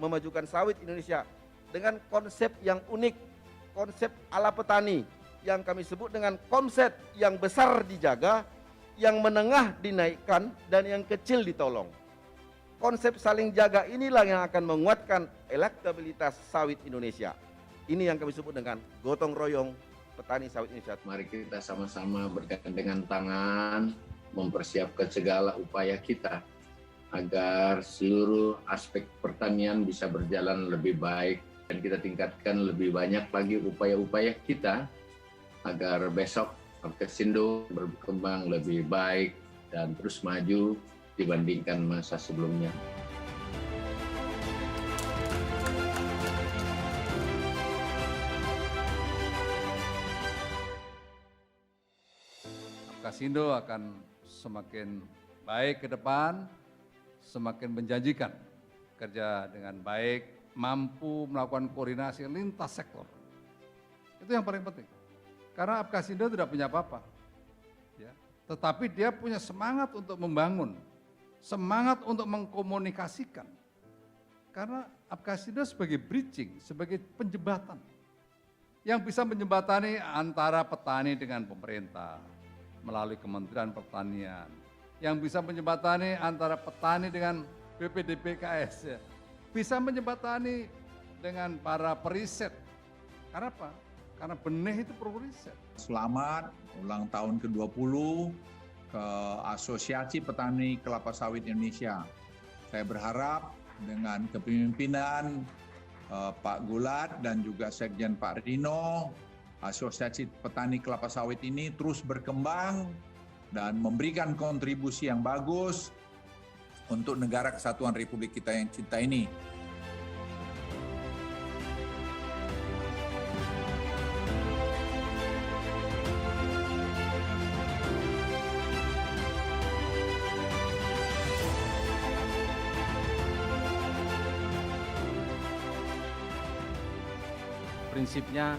memajukan sawit Indonesia dengan konsep yang unik, konsep ala petani yang kami sebut dengan konsep yang besar dijaga, yang menengah dinaikkan, dan yang kecil ditolong. Konsep saling jaga inilah yang akan menguatkan elektabilitas sawit Indonesia. Ini yang kami sebut dengan gotong royong petani sawit Indonesia. Mari kita sama-sama bergandengan tangan, mempersiapkan segala upaya kita agar seluruh aspek pertanian bisa berjalan lebih baik, dan kita tingkatkan lebih banyak lagi upaya-upaya kita agar besok Apkasindo berkembang lebih baik dan terus maju dibandingkan masa sebelumnya. Apkasindo akan semakin baik ke depan, semakin menjanjikan, kerja dengan baik, mampu melakukan koordinasi lintas sektor. Itu yang paling penting. Karena Apkasindo tidak punya apa-apa, ya. Tetapi dia punya semangat untuk membangun, semangat untuk mengkomunikasikan. Karena Apkasindo sebagai bridging, sebagai penjembatan, yang bisa menjembatani antara petani dengan pemerintah melalui Kementerian Pertanian, yang bisa menjembatani antara petani dengan BPDPKS, ya. Bisa menjembatani dengan para periset. Karena apa? Karena benih itu perlu riset. Selamat ulang tahun ke-20 ke Asosiasi Petani Kelapa Sawit Indonesia. Saya berharap dengan kepemimpinan Pak Gulat dan juga Sekjen Pak Rino, Asosiasi Petani Kelapa Sawit ini terus berkembang dan memberikan kontribusi yang bagus untuk negara kesatuan Republik kita yang cinta ini. Prinsipnya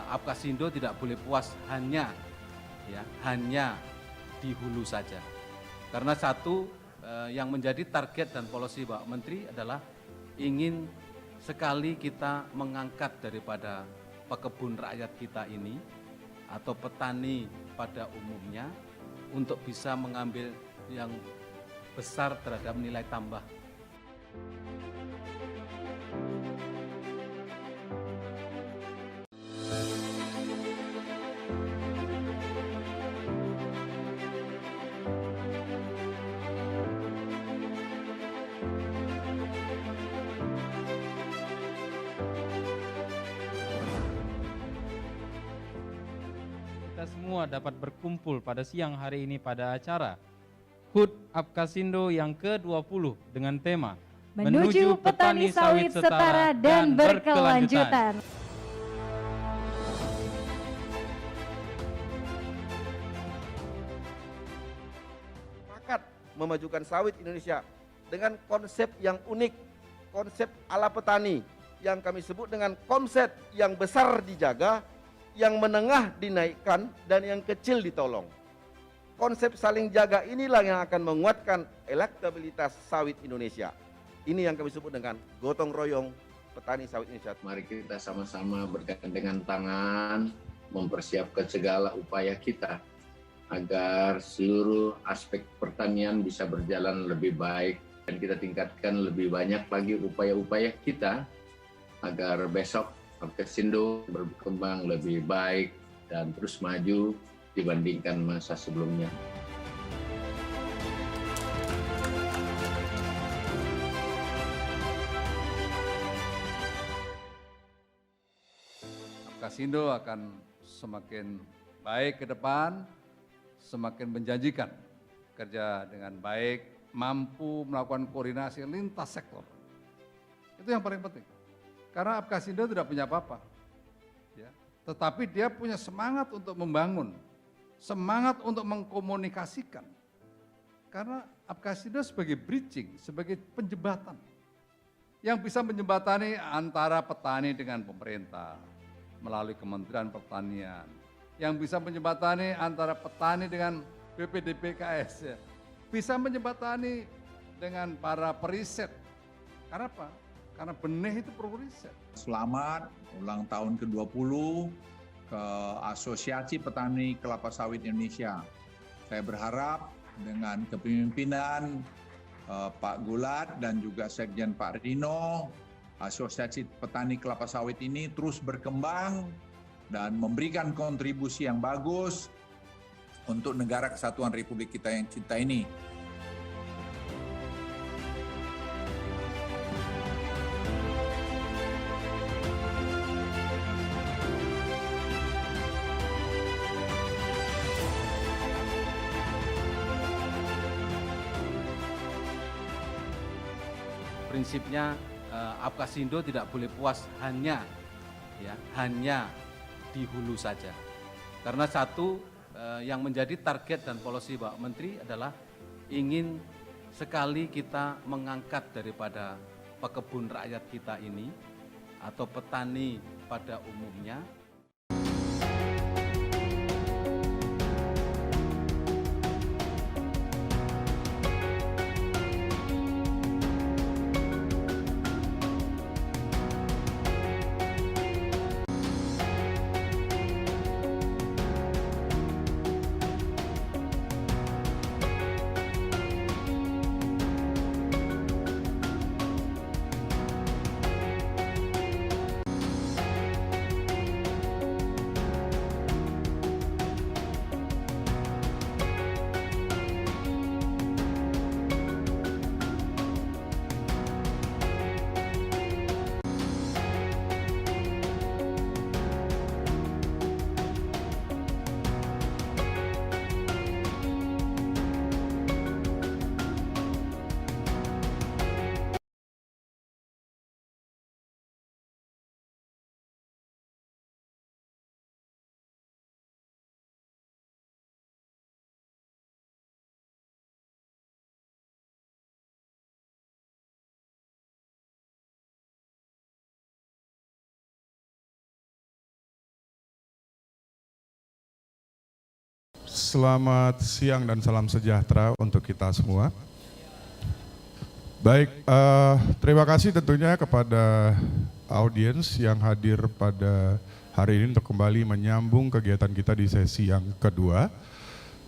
Apkasindo tidak boleh puas hanya di hulu saja. Karena satu yang menjadi target dan polisi Pak Menteri adalah ingin sekali kita mengangkat daripada pekebun rakyat kita ini atau petani pada umumnya untuk bisa mengambil yang besar terhadap nilai tambah. Kita semua dapat berkumpul pada siang hari ini pada acara HUT Apkasindo yang ke-20 dengan tema Menuju Petani Sawit Setara dan Berkelanjutan. Sepakat memajukan sawit Indonesia dengan konsep yang unik, konsep ala petani yang kami sebut dengan konsep yang besar dijaga, yang menengah dinaikkan, dan yang kecil ditolong. Konsep saling jaga inilah yang akan menguatkan elektabilitas sawit Indonesia. Ini yang kami sebut dengan gotong royong petani sawit Indonesia. Mari kita sama-sama bergandengan tangan, mempersiapkan segala upaya kita agar seluruh aspek pertanian bisa berjalan lebih baik, dan kita tingkatkan lebih banyak lagi upaya-upaya kita agar besok Apkasindo berkembang lebih baik dan terus maju dibandingkan masa sebelumnya. Apkasindo akan semakin baik ke depan, semakin menjanjikan, kerja dengan baik, mampu melakukan koordinasi lintas sektor. Itu yang paling penting. Karena Apkasindo tidak punya apa-apa, ya. Tetapi dia punya semangat untuk membangun, semangat untuk mengkomunikasikan. Karena Apkasindo sebagai bridging, sebagai penjembatan, yang bisa menjembatani antara petani dengan pemerintah melalui Kementerian Pertanian, yang bisa menjembatani antara petani dengan BPDPKS, ya. Bisa menjembatani dengan para periset. Karena apa? Karena benih itu perlu riset. Selamat ulang tahun ke-20 ke Asosiasi Petani Kelapa Sawit Indonesia. Saya berharap dengan kepemimpinan Pak Gulat dan juga Sekjen Pak Rino, Asosiasi Petani Kelapa Sawit ini terus berkembang dan memberikan kontribusi yang bagus untuk negara kesatuan Republik kita yang cinta ini. Prinsipnya Apkasindo tidak boleh puas hanya di hulu saja. Karena satu yang menjadi target dan polisi Pak Menteri adalah ingin sekali kita mengangkat daripada pekebun rakyat kita ini atau petani pada umumnya. Selamat siang dan salam sejahtera untuk kita semua. Baik, terima kasih tentunya kepada audiens yang hadir pada hari ini untuk kembali menyambung kegiatan kita di sesi yang kedua.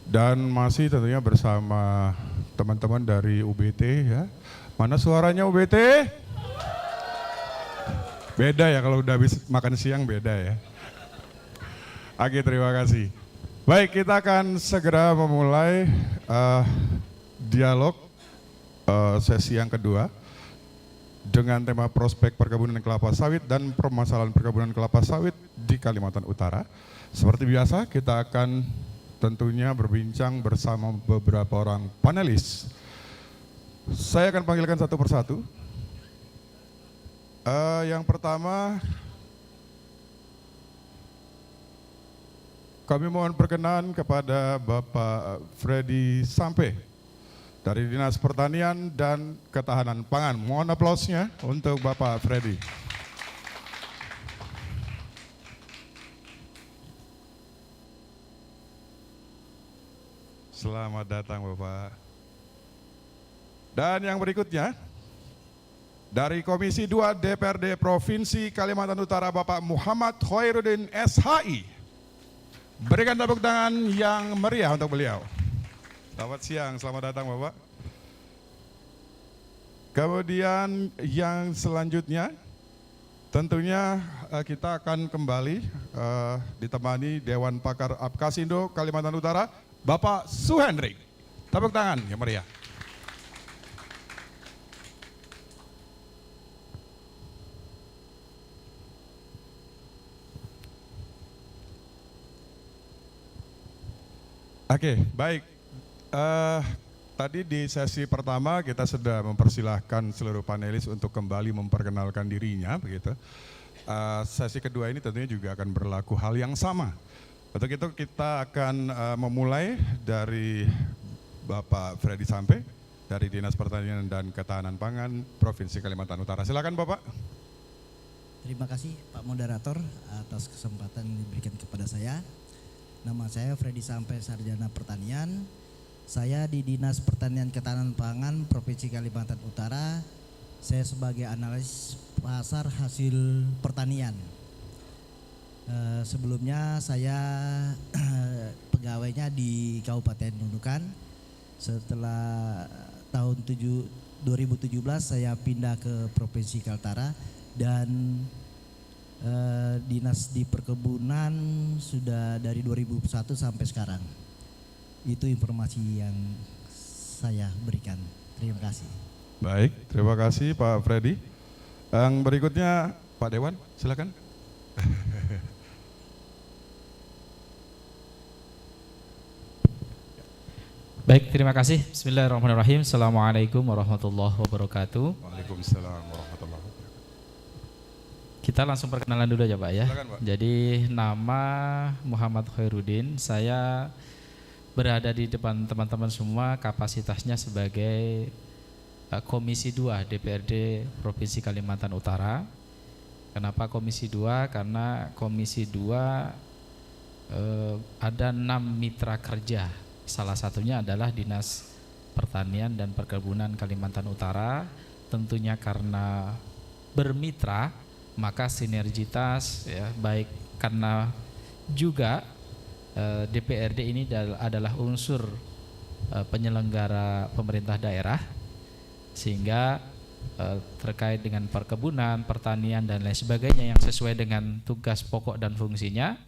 Dan masih tentunya bersama teman-teman dari UBT ya. Mana suaranya UBT? Beda ya kalau udah habis makan siang beda ya. Oke, terima kasih. Baik, kita akan segera memulai dialog sesi yang kedua dengan tema prospek perkebunan kelapa sawit dan permasalahan perkebunan kelapa sawit di Kalimantan Utara. Seperti biasa, kita akan tentunya berbincang bersama beberapa orang panelis. Saya akan panggilkan satu persatu. Yang pertama, kami mohon perkenan kepada Bapak Freddy Sampe dari Dinas Pertanian dan Ketahanan Pangan. Mohon aplausnya untuk Bapak Freddy. Selamat datang Bapak. Dan yang berikutnya, dari Komisi 2 DPRD Provinsi Kalimantan Utara Bapak Muhammad Khairuddin SHI. Berikan tepuk tangan yang meriah untuk beliau. Selamat siang, selamat datang Bapak. Kemudian yang selanjutnya, tentunya kita akan kembali ditemani Dewan Pakar Apkasindo Kalimantan Utara, Bapak Suhendrik. Tepuk tangan yang meriah. Oke, baik. Tadi di sesi pertama kita sudah mempersilahkan seluruh panelis untuk kembali memperkenalkan dirinya, begitu. Sesi kedua ini tentunya juga akan berlaku hal yang sama. Untuk itu kita akan memulai dari Bapak Freddy Sampe dari Dinas Pertanian dan Ketahanan Pangan Provinsi Kalimantan Utara. Silakan Bapak. Terima kasih Pak Moderator atas kesempatan yang diberikan kepada saya. Nama saya Freddy Sampe, Sarjana Pertanian. Saya di Dinas Pertanian Ketahanan Pangan Provinsi Kalimantan Utara Saya sebagai analis pasar hasil pertanian. Sebelumnya saya pegawainya di Kabupaten Nunukan. Setelah tahun 2017 saya pindah ke Provinsi Kaltara dan dinas di perkebunan sudah dari 2001 sampai sekarang. Itu informasi yang saya berikan. Terima kasih. Baik, terima kasih Pak Freddy. Yang berikutnya Pak Dewan, silakan. Baik, terima kasih. Bismillahirrahmanirrahim. Assalamualaikum warahmatullahi wabarakatuh. Waalaikumsalam warahmatullahi wabarakatuh. Kita langsung perkenalan dulu aja Pak ya. Silakan, Pak. Jadi nama Muhammad Khairuddin, saya berada di depan teman-teman semua kapasitasnya sebagai Komisi 2 DPRD Provinsi Kalimantan Utara. Kenapa Komisi 2? Karena Komisi 2 ada 6 mitra kerja. Salah satunya adalah Dinas Pertanian dan Perkebunan Kalimantan Utara. Tentunya karena bermitra maka sinergitas ya, baik karena juga DPRD ini adalah unsur penyelenggara pemerintah daerah, sehingga terkait dengan perkebunan, pertanian dan lain sebagainya yang sesuai dengan tugas pokok dan fungsinya,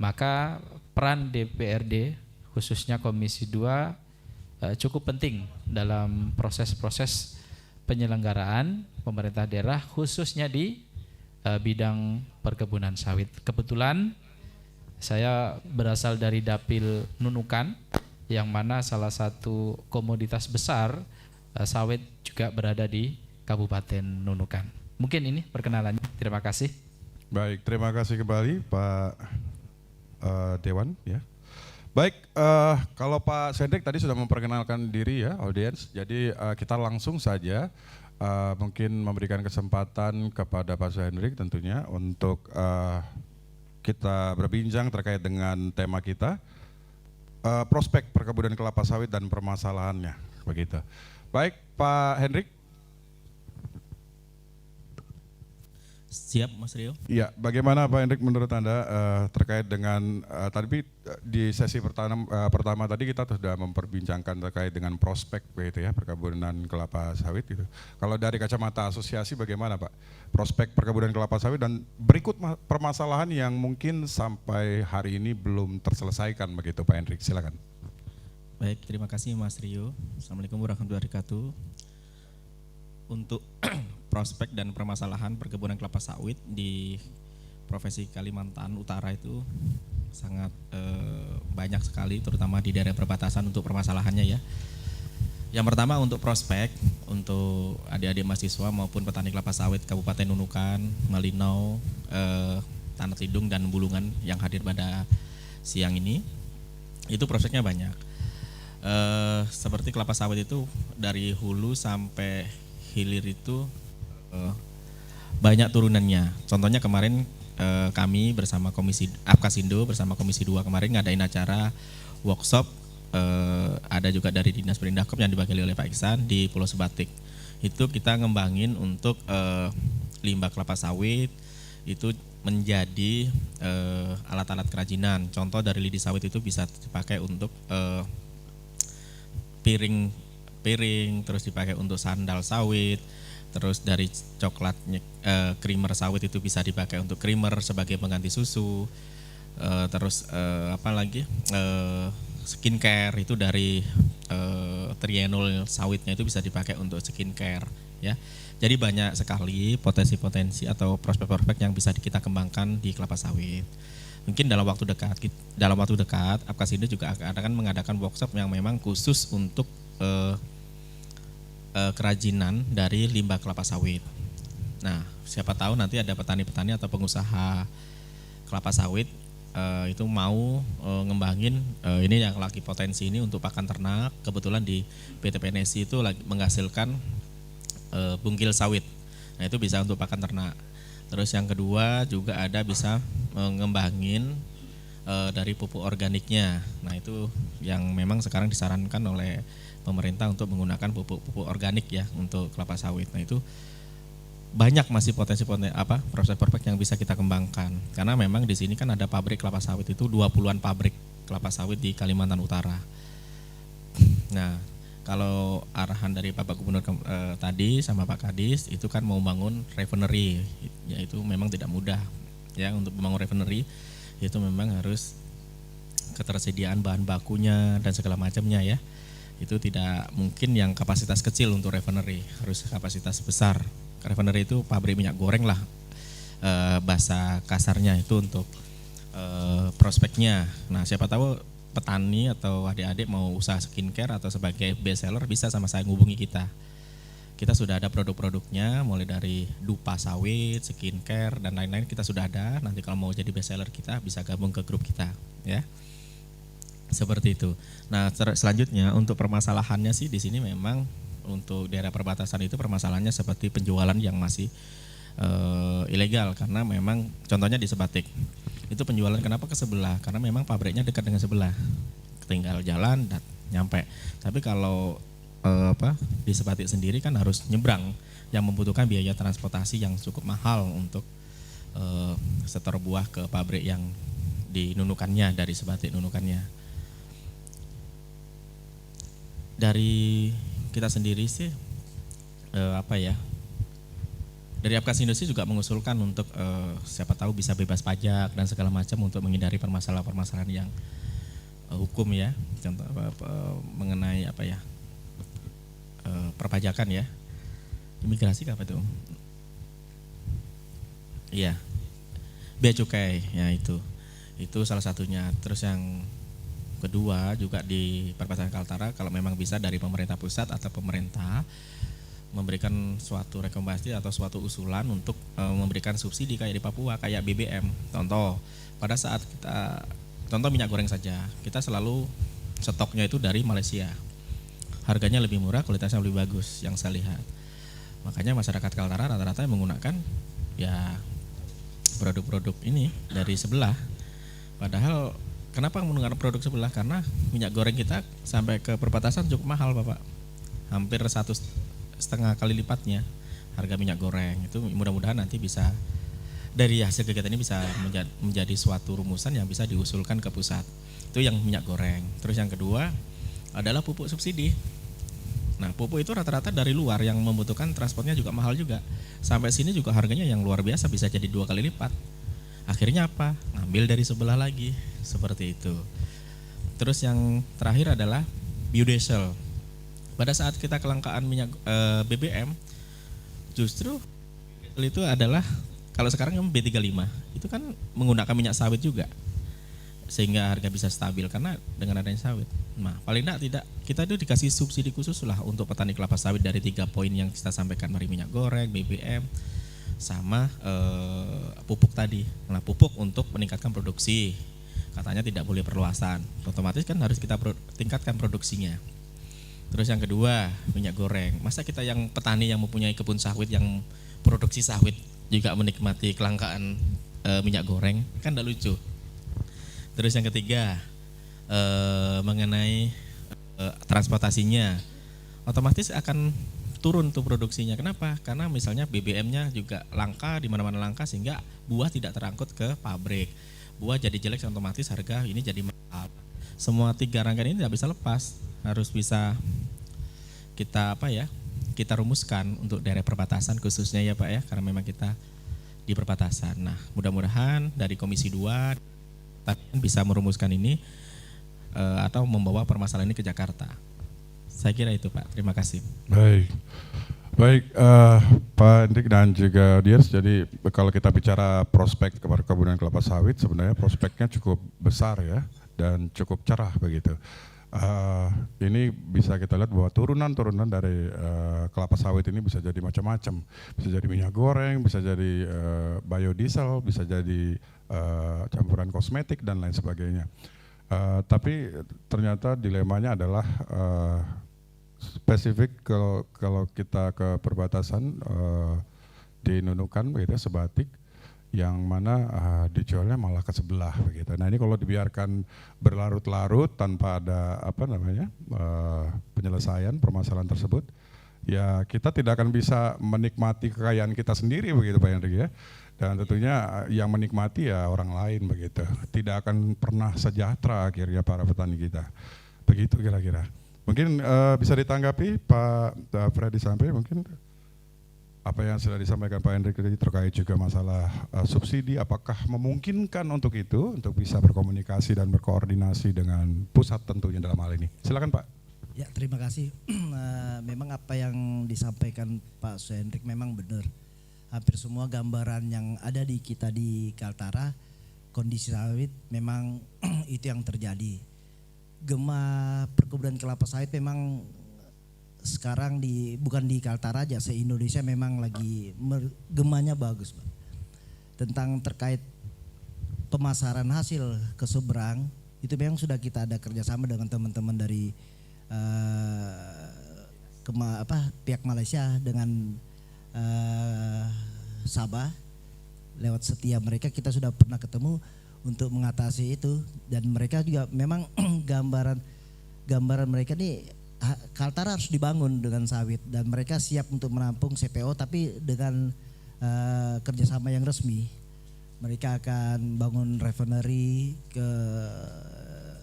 maka peran DPRD khususnya Komisi 2 cukup penting dalam proses-proses penyelenggaraan pemerintah daerah khususnya di bidang perkebunan sawit. Kebetulan saya berasal dari Dapil Nunukan yang mana salah satu komoditas besar sawit juga berada di Kabupaten Nunukan. Mungkin ini perkenalannya. Terima kasih. Baik, terima kasih kembali Pak Dewan ya. Baik, kalau Pak Sendrik tadi sudah memperkenalkan diri ya audiens, jadi kita langsung saja mungkin memberikan kesempatan kepada Pak Sendrik tentunya untuk kita berbincang terkait dengan tema kita, prospek perkebunan kelapa sawit dan permasalahannya, begitu. Baik, Pak Hendrik. Siap, Mas Rio. Ya, bagaimana Pak Hendrik menurut Anda terkait dengan tadi di sesi pertama tadi kita sudah memperbincangkan terkait dengan prospek begitu ya perkebunan kelapa sawit gitu. Kalau dari kacamata asosiasi bagaimana Pak prospek perkebunan kelapa sawit dan berikut permasalahan yang mungkin sampai hari ini belum terselesaikan begitu Pak Hendrik, silakan. Baik, terima kasih Mas Rio. Assalamualaikum warahmatullahi wabarakatuh. Untuk prospek dan permasalahan perkebunan kelapa sawit di Provinsi Kalimantan Utara itu sangat banyak sekali, terutama di daerah perbatasan untuk permasalahannya ya. Yang pertama untuk prospek, untuk adik-adik mahasiswa maupun petani kelapa sawit Kabupaten Nunukan, Malinau, Tanah Tidung dan Bulungan yang hadir pada siang ini, itu prospeknya banyak. Seperti kelapa sawit itu dari hulu sampai hilir itu banyak turunannya. Contohnya kemarin kami bersama Komisi Apkasindo bersama Komisi 2 kemarin ngadain acara workshop, ada juga dari Dinas Perindahkop yang diwakili oleh Pak Iksan di Pulau Sebatik. Itu kita ngembangin untuk limbah kelapa sawit itu menjadi alat-alat kerajinan. Contoh dari lidi sawit itu bisa dipakai untuk piring, terus dipakai untuk sandal sawit, terus dari coklatnya creamer sawit itu bisa dipakai untuk creamer sebagai pengganti susu, terus apa lagi skincare itu dari trienol sawitnya itu bisa dipakai untuk skincare ya. Jadi banyak sekali potensi-potensi atau prospek-prospek yang bisa kita kembangkan di kelapa sawit. Mungkin dalam waktu dekat Apkasindo juga akan mengadakan workshop yang memang khusus untuk kerajinan dari limbah kelapa sawit. Nah, siapa tahu nanti ada petani-petani atau pengusaha kelapa sawit itu mau ngembangin ini yang lagi potensi ini untuk pakan ternak. Kebetulan di PT PNSI itu lagi menghasilkan bungkil sawit. Nah, itu bisa untuk pakan ternak. Terus yang kedua juga ada bisa ngembangin dari pupuk organiknya. Nah itu yang memang sekarang disarankan oleh pemerintah untuk menggunakan pupuk organik ya untuk kelapa sawit. Nah itu banyak masih potensi-potensi proses-proses yang bisa kita kembangkan. Karena memang di sini kan ada pabrik kelapa sawit itu 20-an pabrik kelapa sawit di Kalimantan Utara. Nah, kalau arahan dari Bapak Gubernur tadi sama Pak Kadis itu kan mau bangun refinery, yaitu memang tidak mudah ya untuk membangun refinery, itu memang harus ketersediaan bahan bakunya dan segala macamnya ya. Itu tidak mungkin yang kapasitas kecil untuk refinery, harus kapasitas besar. Refinery itu pabrik minyak goreng lah bahasa kasarnya, itu untuk prospeknya. Nah siapa tahu petani atau adik-adik mau usaha skincare atau sebagai best seller bisa sama saya hubungi kita. Kita sudah ada produk-produknya mulai dari dupa sawit, skincare dan lain-lain kita sudah ada. Nanti kalau mau jadi best seller kita bisa gabung ke grup kita ya. Seperti itu. Nah, selanjutnya untuk permasalahannya sih di sini memang untuk daerah perbatasan itu permasalahannya seperti penjualan yang masih ilegal karena memang contohnya di Sebatik. Itu penjualan kenapa ke sebelah? Karena memang pabriknya dekat dengan sebelah. Tinggal jalan dan nyampe. Tapi kalau di Sebatik sendiri kan harus nyebrang yang membutuhkan biaya transportasi yang cukup mahal untuk setor buah ke pabrik yang di Nunukannya, dari Sebatik Nunukannya. Dari kita sendiri sih dari Apkasindo juga mengusulkan untuk siapa tahu bisa bebas pajak dan segala macam untuk menghindari permasalahan-permasalahan yang hukum ya, contoh mengenai perpajakan ya, imigrasi apa itu? Iya, bea cukai ya itu salah satunya. Terus yang kedua juga di perbatasan Kaltara kalau memang bisa dari pemerintah pusat atau pemerintah memberikan suatu rekomendasi atau suatu usulan untuk memberikan subsidi kayak di Papua kayak BBM. Contoh pada saat kita contoh minyak goreng saja kita selalu stoknya itu dari Malaysia, harganya lebih murah, kualitasnya lebih bagus yang saya lihat. Makanya masyarakat Kaltara rata-rata menggunakan ya produk-produk ini dari sebelah. Padahal kenapa menggunakan produk sebelah? Karena minyak goreng kita sampai ke perbatasan cukup mahal Bapak, hampir 1,5 kali lipatnya harga minyak goreng. Itu mudah-mudahan nanti bisa dari hasil kegiatan ini bisa menjadi suatu rumusan yang bisa diusulkan ke pusat. Itu yang minyak goreng. Terus yang kedua adalah pupuk subsidi. Nah pupuk itu rata-rata dari luar yang membutuhkan transportnya juga mahal juga. Sampai sini juga harganya yang luar biasa bisa jadi 2 kali lipat. Akhirnya apa? Ngambil dari sebelah lagi, seperti itu. Terus yang terakhir adalah biodiesel. Pada saat kita kelangkaan minyak BBM, justru itu adalah kalau sekarang yang B35 itu kan menggunakan minyak sawit juga, sehingga harga bisa stabil karena dengan adanya sawit. Nah paling tidak kita itu dikasih subsidi khusus lah untuk petani kelapa sawit dari 3 poin yang kita sampaikan dari minyak goreng, BBM, sama pupuk tadi. Nah pupuk untuk meningkatkan produksi, katanya tidak boleh perluasan, otomatis kan harus kita tingkatkan produksinya. Terus yang kedua minyak goreng, masa kita yang petani yang mempunyai kebun sawit yang produksi sawit juga menikmati kelangkaan minyak goreng, kan tidak lucu. Terus yang ketiga mengenai transportasinya, otomatis akan turun tuh produksinya. Kenapa? Karena misalnya BBM-nya juga langka, di mana-mana langka, sehingga buah tidak terangkut ke pabrik. Buah jadi jelek, otomatis harga ini jadi mahal. Semua 3 rangkaian ini tidak bisa lepas, harus bisa kita rumuskan untuk daerah perbatasan khususnya ya Pak ya, karena memang kita di perbatasan. Nah mudah-mudahan dari Komisi 2 bisa merumuskan ini atau membawa permasalahan ini ke Jakarta. Saya kira itu Pak, terima kasih. Baik Pak Hendrik dan juga Diers, jadi kalau kita bicara prospek perkebunan kelapa sawit sebenarnya prospeknya cukup besar ya dan cukup cerah begitu. Ini bisa kita lihat bahwa turunan-turunan dari kelapa sawit ini bisa jadi macam-macam, bisa jadi minyak goreng, bisa jadi biodiesel, bisa jadi campuran kosmetik dan lain sebagainya. Tapi ternyata dilemanya adalah spesifik kalau kita ke perbatasan di Nunukan begitu Sebatik yang mana dijualnya malah ke sebelah begitu. Nah ini kalau dibiarkan berlarut-larut tanpa ada penyelesaian permasalahan tersebut, ya kita tidak akan bisa menikmati kekayaan kita sendiri begitu Pak Henry ya. Dan tentunya yang menikmati ya orang lain begitu. Tidak akan pernah sejahtera akhirnya para petani kita. Begitu kira-kira. Mungkin bisa ditanggapi Pak Freddy Sampai mungkin apa yang sudah disampaikan Pak Hendrik tadi terkait juga masalah subsidi, apakah memungkinkan untuk itu, untuk bisa berkomunikasi dan berkoordinasi dengan pusat tentunya dalam hal ini. Silakan Pak. Ya terima kasih. Memang apa yang disampaikan Pak Hendrik memang benar. Hampir semua gambaran yang ada di kita di Kaltara, kondisi sawit memang itu yang terjadi. Gema perkebunan kelapa sawit memang sekarang bukan di Kaltara aja, se-Indonesia memang lagi gemanya bagus Pak. Tentang terkait pemasaran hasil ke seberang, itu memang sudah kita ada kerjasama dengan teman-teman dari pihak Malaysia dengan Sabah. Lewat setia mereka kita sudah pernah ketemu untuk mengatasi itu, dan mereka juga memang gambaran mereka nih Kaltara harus dibangun dengan sawit, dan mereka siap untuk menampung CPO tapi dengan kerjasama yang resmi. Mereka akan bangun refinery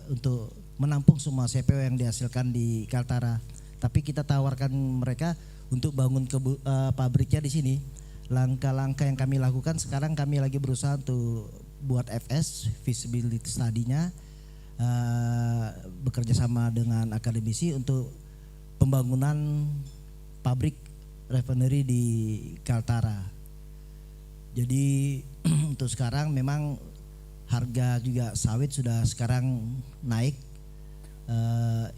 untuk menampung semua CPO yang dihasilkan di Kaltara. Tapi kita tawarkan mereka untuk bangun pabriknya di sini. Langkah-langkah yang kami lakukan sekarang, kami lagi berusaha untuk buat FS, feasibility study-nya, bekerja sama dengan akademisi untuk pembangunan pabrik refinery di Kaltara. Jadi untuk sekarang memang harga juga sawit sudah sekarang naik,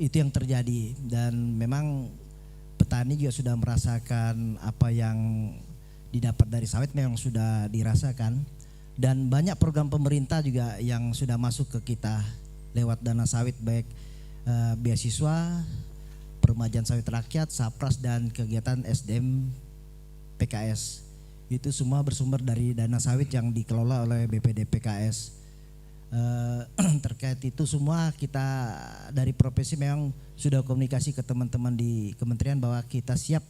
itu yang terjadi, dan memang petani juga sudah merasakan apa yang didapat dari sawit memang sudah dirasakan, dan banyak program pemerintah juga yang sudah masuk ke kita lewat dana sawit, baik beasiswa, permajaan sawit rakyat, Sapras, dan kegiatan SDM PKS. Itu semua bersumber dari dana sawit yang dikelola oleh BPD PKS. Terkait itu semua kita dari profesi memang sudah komunikasi ke teman-teman di kementerian bahwa kita siap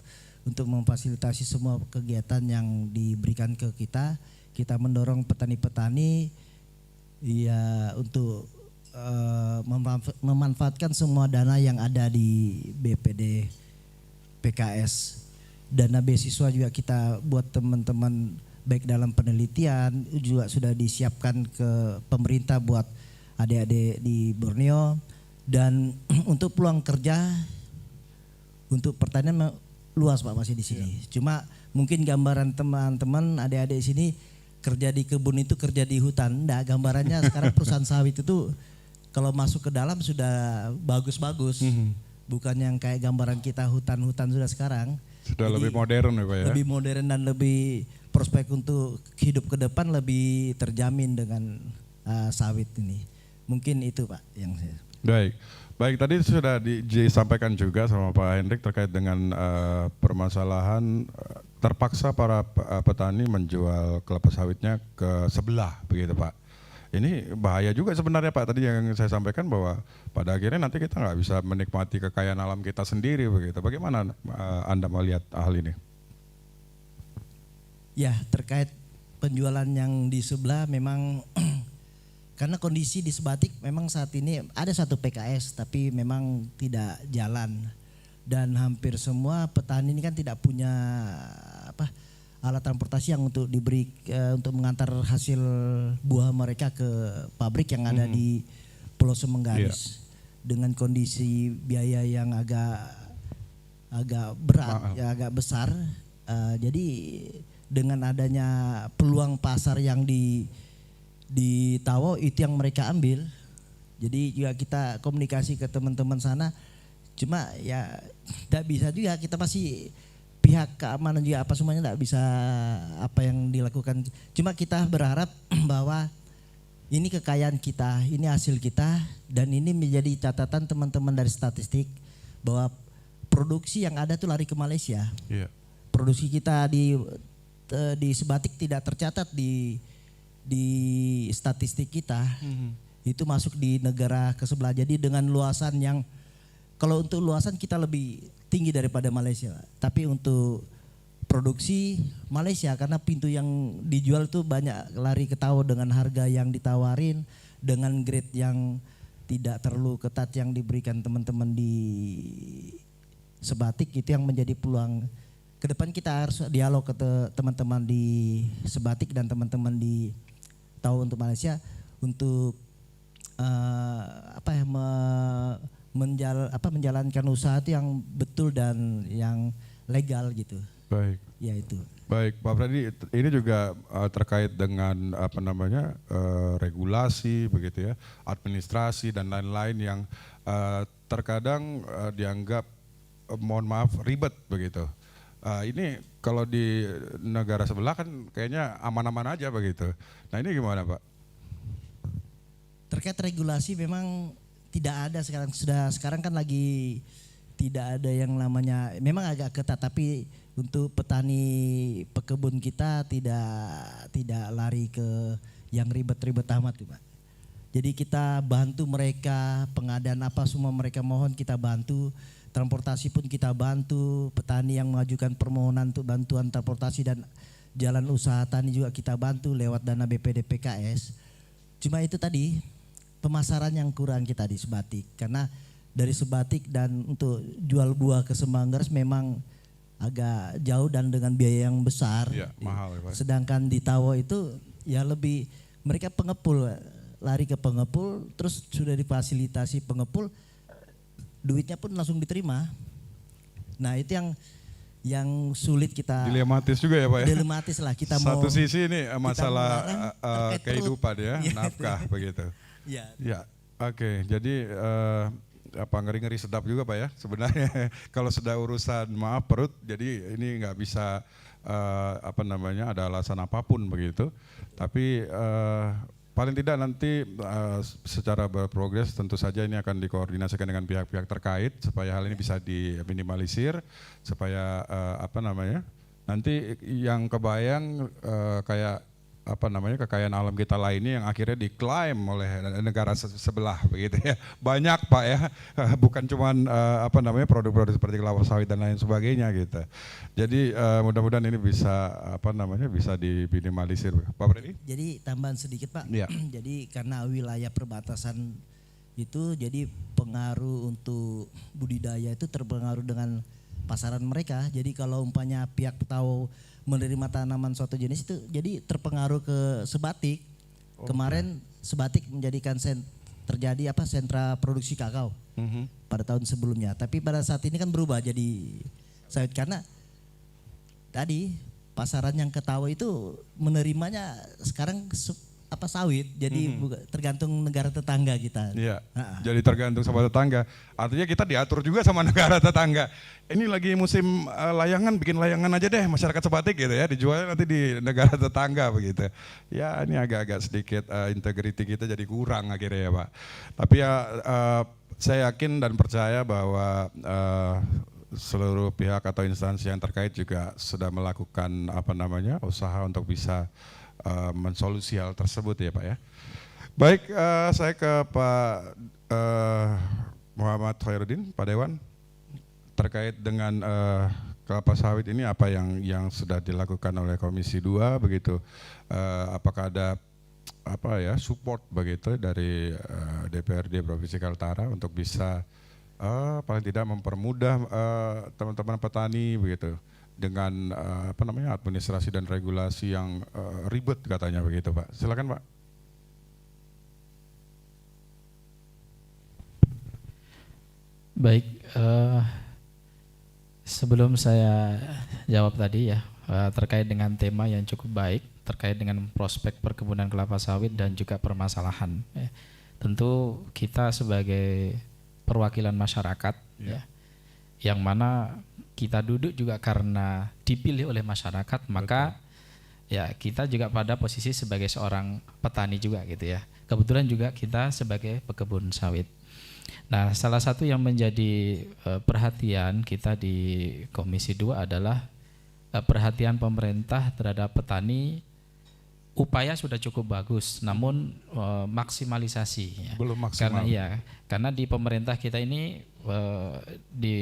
untuk memfasilitasi semua kegiatan yang diberikan ke kita. Kita mendorong petani-petani ya untuk memanfaatkan semua dana yang ada di BPD PKS. Dana beasiswa juga kita buat teman-teman, baik dalam penelitian juga sudah disiapkan ke pemerintah buat adik-adik di Borneo. Dan untuk peluang kerja untuk pertanian luas Pak, masih di sini. Cuma mungkin gambaran teman-teman adik-adik sini kerja di kebun itu kerja di hutan. Nah, gambarannya sekarang perusahaan sawit itu kalau masuk ke dalam sudah bagus-bagus. Bukan yang kayak gambaran kita hutan-hutan sudah sekarang. Sudah lebih modern ya Pak ya? Lebih modern dan lebih prospek untuk hidup ke depan lebih terjamin dengan sawit ini. Mungkin itu Pak yang saya. Baik, tadi sudah disampaikan juga sama Pak Hendrik terkait dengan permasalahan terpaksa para petani menjual kelapa sawitnya ke sebelah begitu Pak. Ini bahaya juga sebenarnya Pak, tadi yang saya sampaikan bahwa pada akhirnya nanti kita nggak bisa menikmati kekayaan alam kita sendiri begitu. Bagaimana Anda melihat hal ini? Ya, terkait penjualan yang di sebelah memang karena kondisi di Sebatik memang saat ini ada satu PKS tapi memang tidak jalan, dan hampir semua petani ini kan tidak punya alat transportasi yang untuk diberi untuk mengantar hasil buah mereka ke pabrik yang ada di Pulau Semenggaris. Dengan kondisi biaya yang agak berat, ya agak besar. Jadi dengan adanya peluang pasar yang di Tawo itu yang mereka ambil. Jadi juga kita komunikasi ke teman-teman sana. Cuma ya tidak bisa juga, kita masih pihak keamanan juga apa semuanya tidak bisa apa yang dilakukan. Cuma kita berharap bahwa ini kekayaan kita, ini hasil kita, dan ini menjadi catatan teman-teman dari statistik bahwa produksi yang ada tuh lari ke Malaysia. Produksi kita di di Sebatik tidak tercatat di statistik kita. Itu masuk di negara ke sebelah. Jadi dengan luasan yang, kalau untuk luasan kita lebih tinggi daripada Malaysia. Tapi untuk produksi Malaysia, karena pintu yang dijual tuh banyak lari ke Tawau dengan harga yang ditawarin, dengan grade yang tidak terlalu ketat yang diberikan teman-teman di Sebatik, itu yang menjadi peluang. Kedepan kita harus dialog ke teman-teman di Sebatik dan teman-teman di Tawau untuk Malaysia untuk menjalankan usaha itu yang betul dan yang legal gitu. Baik. Ya itu. Baik, Pak Freddy, ini juga terkait dengan regulasi begitu ya, administrasi dan lain-lain yang terkadang dianggap mohon maaf ribet begitu. Ini kalau di negara sebelah kan kayaknya aman-aman aja begitu. Nah ini gimana Pak? Terkait regulasi memang tidak ada sekarang kan lagi tidak ada yang namanya, memang agak ketat, tapi untuk petani pekebun kita tidak lari ke yang ribet-ribet amat Pak. Jadi kita bantu mereka, pengadaan apa semua mereka mohon kita bantu, transportasi pun kita bantu, petani yang mengajukan permohonan untuk bantuan transportasi dan jalan usaha tani juga kita bantu lewat dana BPD PKS. Cuma itu tadi pemasaran yang kurang kita di Sebatik, karena dari Sebatik dan untuk jual buah ke Semanggaras memang agak jauh dan dengan biaya yang besar. Ya, mahal ya Pak. Sedangkan di Tawau itu ya lebih, mereka pengepul, lari ke pengepul, terus sudah difasilitasi pengepul, duitnya pun langsung diterima. Nah itu yang sulit kita. Dilematis juga ya Pak ya. Dilematis lah kita mau. Satu sisi ini masalah kehidupan ya, nafkah begitu. Ya. Ya, oke. Jadi ngeri-ngeri sedap juga Pak ya sebenarnya. Kalau sudah urusan maaf perut, jadi ini nggak bisa ada alasan apapun begitu. Tapi paling tidak nanti secara berprogres tentu saja ini akan dikoordinasikan dengan pihak-pihak terkait supaya hal ini bisa diminimalisir, supaya nanti yang kebayang kayak kekayaan alam kita lainnya yang akhirnya diklaim oleh negara sebelah begitu ya. Banyak Pak ya, bukan cuman produk-produk seperti kelapa sawit dan lain sebagainya gitu. Jadi mudah-mudahan ini bisa bisa diminimalisir Pak Freddy. Jadi tambahan sedikit Pak. Ya. Jadi karena wilayah perbatasan itu, jadi pengaruh untuk budidaya itu terpengaruh dengan pasaran mereka. Jadi kalau umpamanya pihak Tawau menerima tanaman suatu jenis itu, jadi terpengaruh ke Sebatik. Kemarin Sebatik menjadikan terjadi sentra produksi kakao pada tahun sebelumnya. Tapi pada saat ini kan berubah jadi sawit, karena tadi pasaran yang ke Tawau itu menerimanya sekarang sawit, jadi tergantung negara tetangga kita. Iya, jadi tergantung sama tetangga. Artinya kita diatur juga sama negara tetangga. Ini lagi musim layangan, bikin layangan aja deh masyarakat Sebatik gitu ya, dijual nanti di negara tetangga begitu. Ya ini agak-agak sedikit integriti kita jadi kurang akhirnya ya Pak. Tapi ya saya yakin dan percaya bahwa seluruh pihak atau instansi yang terkait juga sudah melakukan usaha untuk bisa mensolusi hal tersebut ya Pak ya. Baik, saya ke Pak Muhammad Khairuddin, Pak Dewan, terkait dengan kelapa sawit ini apa yang sudah dilakukan oleh Komisi 2 begitu. Apakah ada support begitu dari DPRD Provinsi Kaltara untuk bisa paling tidak mempermudah teman-teman petani begitu, dengan administrasi dan regulasi yang ribet katanya begitu Pak. Silakan Pak. Baik, sebelum saya jawab tadi ya, terkait dengan tema yang cukup baik, terkait dengan prospek perkebunan kelapa sawit dan juga permasalahan. Tentu kita sebagai perwakilan masyarakat yang mana kita duduk juga karena dipilih oleh masyarakat, maka ya kita juga pada posisi sebagai seorang petani juga gitu ya. Kebetulan juga kita sebagai pekebun sawit. Nah, salah satu yang menjadi perhatian kita di Komisi 2 adalah perhatian pemerintah terhadap petani, upaya sudah cukup bagus, namun maksimalisasi ya. Belum maksimal. Karena di pemerintah kita ini, di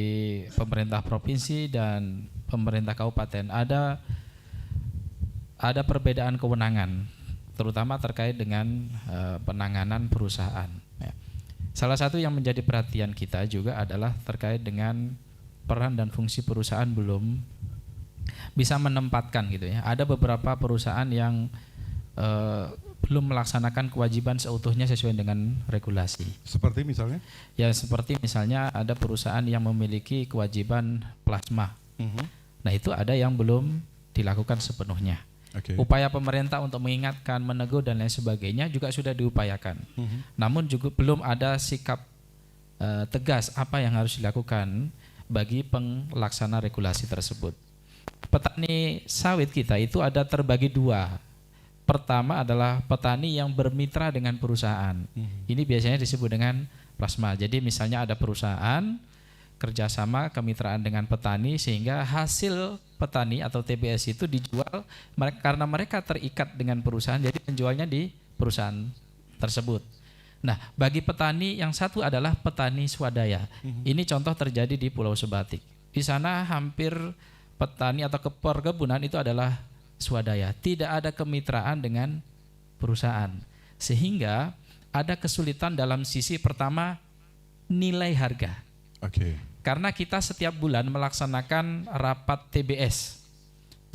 pemerintah provinsi dan pemerintah kabupaten ada perbedaan kewenangan, terutama terkait dengan penanganan perusahaan ya. Salah satu yang menjadi perhatian kita juga adalah terkait dengan peran dan fungsi perusahaan belum bisa menempatkan gitu ya. Ada beberapa perusahaan yang belum melaksanakan kewajiban seutuhnya sesuai dengan regulasi. Seperti misalnya? Ya, seperti misalnya ada perusahaan yang memiliki kewajiban plasma. Nah, itu ada yang belum dilakukan sepenuhnya. Okay. Upaya pemerintah untuk mengingatkan, menegur dan lain sebagainya juga sudah diupayakan. Namun juga belum ada sikap tegas apa yang harus dilakukan bagi pelaksana regulasi tersebut. Petani sawit kita itu ada terbagi dua. Pertama adalah petani yang bermitra dengan perusahaan. Ini biasanya disebut dengan plasma. Jadi misalnya ada perusahaan kerjasama kemitraan dengan petani sehingga hasil petani atau TBS itu dijual karena mereka terikat dengan perusahaan, jadi penjualnya di perusahaan tersebut. Nah, bagi petani yang satu adalah petani swadaya. Ini contoh terjadi di Pulau Sebatik. Di sana hampir petani atau perkebunan itu adalah swadaya, tidak ada kemitraan dengan perusahaan, sehingga ada kesulitan dalam sisi pertama nilai harga. Oke. Karena kita setiap bulan melaksanakan rapat TBS.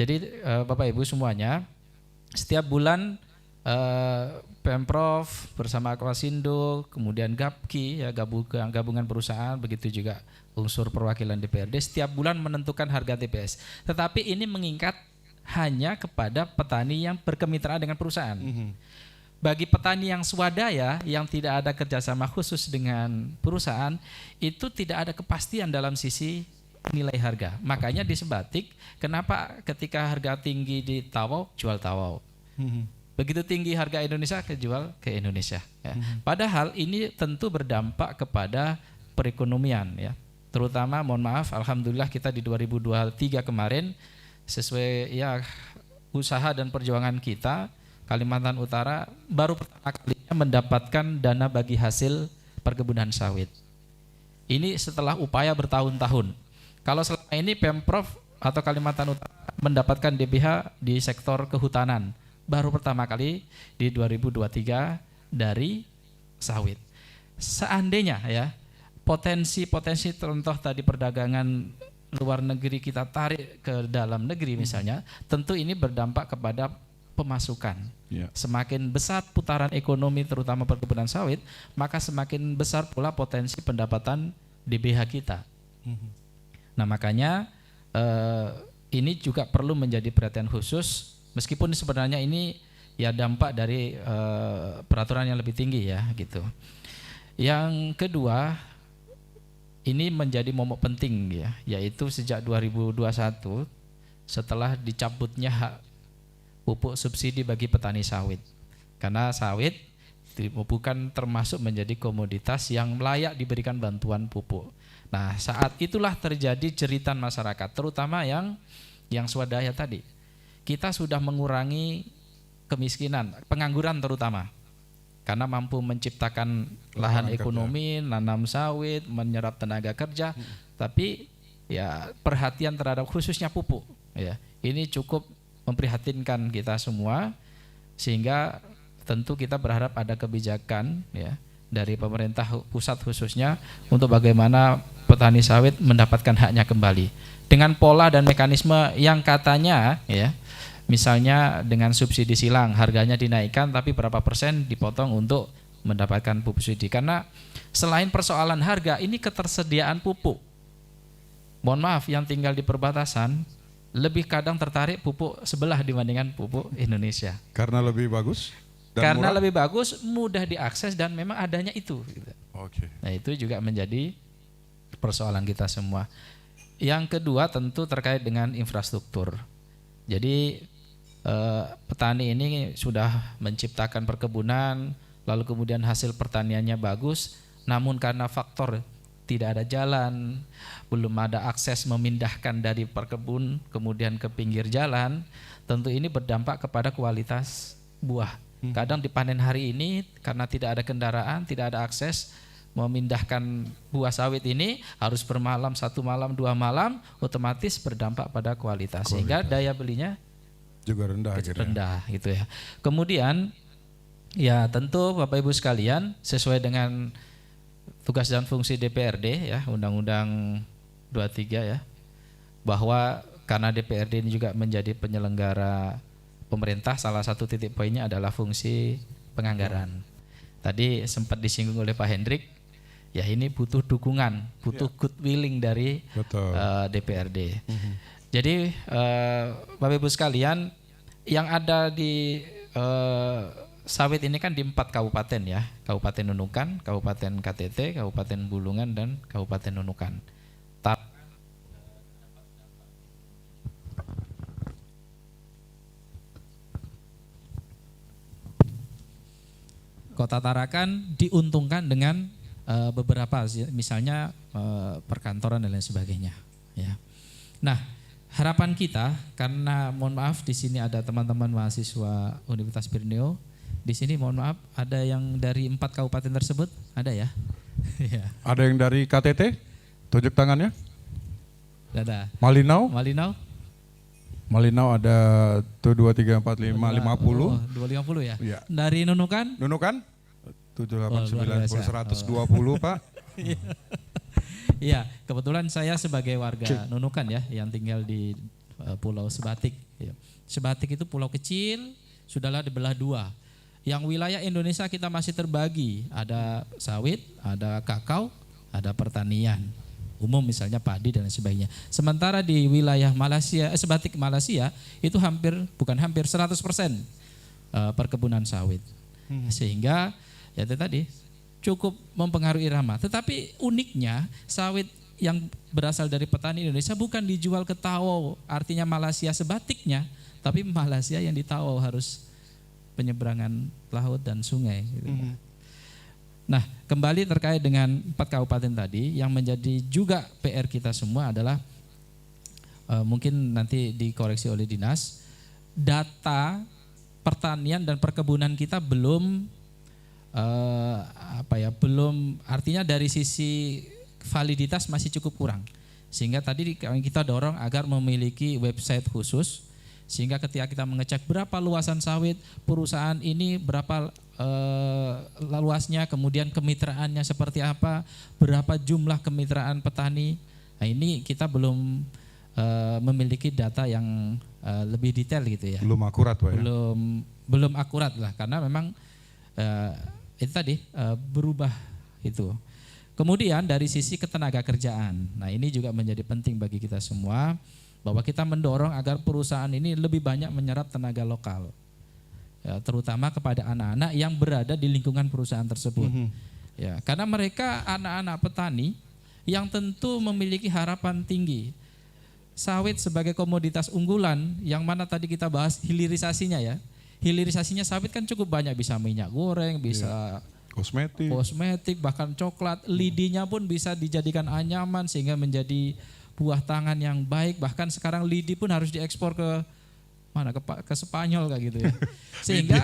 Jadi Bapak Ibu semuanya, setiap bulan Pemprov bersama Akwasindo, kemudian Gapki ya, gabungan perusahaan, begitu juga unsur perwakilan DPRD setiap bulan menentukan harga TBS. Tetapi ini mengikat hanya kepada petani yang berkemitraan dengan perusahaan. Bagi petani yang swadaya yang tidak ada kerjasama khusus dengan perusahaan, itu tidak ada kepastian dalam sisi nilai harga. Makanya di Sebatik, kenapa ketika harga tinggi di Tawau, jual Tawau. Begitu tinggi harga Indonesia, jual ke Indonesia. Ya. Padahal ini tentu berdampak kepada perekonomian, ya. Terutama, mohon maaf, alhamdulillah kita di 2023 kemarin sesuai ya usaha dan perjuangan kita, Kalimantan Utara baru pertama kalinya mendapatkan dana bagi hasil perkebunan sawit. Ini setelah upaya bertahun-tahun. Kalau selama ini Pemprov atau Kalimantan Utara mendapatkan DBH di sektor kehutanan, baru pertama kali di 2023 dari sawit. Seandainya ya potensi-potensi contoh tadi perdagangan luar negeri kita tarik ke dalam negeri misalnya, tentu ini berdampak kepada pemasukan. Semakin besar putaran ekonomi terutama perkebunan sawit, maka semakin besar pula potensi pendapatan DBH kita. Nah, makanya ini juga perlu menjadi perhatian khusus, meskipun sebenarnya ini ya dampak dari peraturan yang lebih tinggi ya gitu. Yang kedua, ini menjadi momok penting ya, yaitu sejak 2021 setelah dicabutnya hak pupuk subsidi bagi petani sawit. Karena sawit bukan termasuk menjadi komoditas yang layak diberikan bantuan pupuk. Nah, saat itulah terjadi jeritan masyarakat, terutama yang swadaya tadi. Kita sudah mengurangi kemiskinan, pengangguran terutama. Karena mampu menciptakan lahan ekonomi, nanam sawit, menyerap tenaga kerja, tapi ya perhatian terhadap khususnya pupuk ya. Ini cukup memprihatinkan kita semua, sehingga tentu kita berharap ada kebijakan ya dari pemerintah pusat khususnya untuk bagaimana petani sawit mendapatkan haknya kembali dengan pola dan mekanisme yang katanya ya, misalnya dengan subsidi silang harganya dinaikkan tapi berapa persen dipotong untuk mendapatkan pupuk subsidi. Karena selain persoalan harga, ini ketersediaan pupuk. Mohon maaf, yang tinggal di perbatasan lebih kadang tertarik pupuk sebelah dibandingkan pupuk Indonesia. Karena lebih bagus? Karena lebih bagus, mudah diakses dan memang adanya itu. Gitu. Nah, itu juga menjadi persoalan kita semua. Yang kedua tentu terkait dengan infrastruktur. Jadi petani ini sudah menciptakan perkebunan, lalu kemudian hasil pertaniannya bagus, namun karena faktor tidak ada jalan, belum ada akses memindahkan dari perkebun kemudian ke pinggir jalan, tentu ini berdampak kepada kualitas buah. Kadang dipanen hari ini karena tidak ada kendaraan, tidak ada akses, memindahkan buah sawit ini harus bermalam, 1 malam 2 malam, otomatis berdampak pada kualitas. Sehingga daya belinya juga rendah gitu ya. Kemudian ya tentu Bapak Ibu sekalian, sesuai dengan tugas dan fungsi DPRD ya, Undang-Undang 23 ya, bahwa karena DPRD ini juga menjadi penyelenggara pemerintah, salah satu titik poinnya adalah fungsi penganggaran. Tadi sempat disinggung oleh Pak Hendrik, ya ini butuh dukungan, butuh good willing dari DPRD. Jadi Bapak Ibu sekalian, yang ada di sawit ini kan di 4 kabupaten ya, Kabupaten Nunukan, Kabupaten KTT, Kabupaten Bulungan, dan Kabupaten Nunukan. Kota Tarakan diuntungkan dengan beberapa, misalnya perkantoran dan lain sebagainya. Ya. Nah, harapan kita, karena mohon maaf di sini ada teman-teman mahasiswa Universitas Borneo, di sini mohon maaf ada yang dari 4 kabupaten tersebut, ada ya? Ada yang dari KTT, tunjuk tangannya. Ada. Malinau? Malinau ada 1, 2, 3, 4, 5, 50. 250 ya? Iya. Dari Nunukan? 7, 8, 9, 10, 120 Pak. Iya, kebetulan saya sebagai warga Nunukan ya, yang tinggal di Pulau Sebatik. Sebatik itu pulau kecil, sudahlah dibelah 2. Yang wilayah Indonesia kita masih terbagi, ada sawit, ada kakao, ada pertanian umum misalnya padi dan sebagainya. Sementara di wilayah Malaysia, Sebatik Malaysia itu bukan hampir 100% perkebunan sawit. Sehingga ya itu tadi cukup mempengaruhi irama. Tetapi uniknya sawit yang berasal dari petani Indonesia bukan dijual ke Tawau, artinya Malaysia sebatiknya, tapi Malaysia yang di Tawau harus penyeberangan laut dan sungai. Gitu. Nah, kembali terkait dengan 4 kabupaten tadi, yang menjadi juga PR kita semua adalah mungkin nanti dikoreksi oleh dinas, data pertanian dan perkebunan kita belum artinya dari sisi validitas masih cukup kurang. Sehingga tadi kita dorong agar memiliki website khusus, sehingga ketika kita mengecek berapa luasan sawit perusahaan ini, berapa luasnya, kemudian kemitraannya seperti apa, berapa jumlah kemitraan petani. Nah, ini kita belum memiliki data yang lebih detail gitu ya. Belum akurat Pak ya? Belum akurat lah, karena memang itu tadi berubah itu. Kemudian dari sisi ketenaga kerjaan, nah ini juga menjadi penting bagi kita semua, bahwa kita mendorong agar perusahaan ini lebih banyak menyerap tenaga lokal. Ya, terutama kepada anak-anak yang berada di lingkungan perusahaan tersebut. Ya, karena mereka anak-anak petani yang tentu memiliki harapan tinggi. Sawit sebagai komoditas unggulan, yang mana tadi kita bahas hilirisasinya ya. Hilirisasinya sawit kan cukup banyak, bisa minyak goreng, bisa kosmetik, bahkan coklat. Lidinya pun bisa dijadikan anyaman sehingga menjadi buah tangan yang baik. Bahkan sekarang lidi pun harus diekspor ke mana, ke Spanyol kayak gitu ya. Sehingga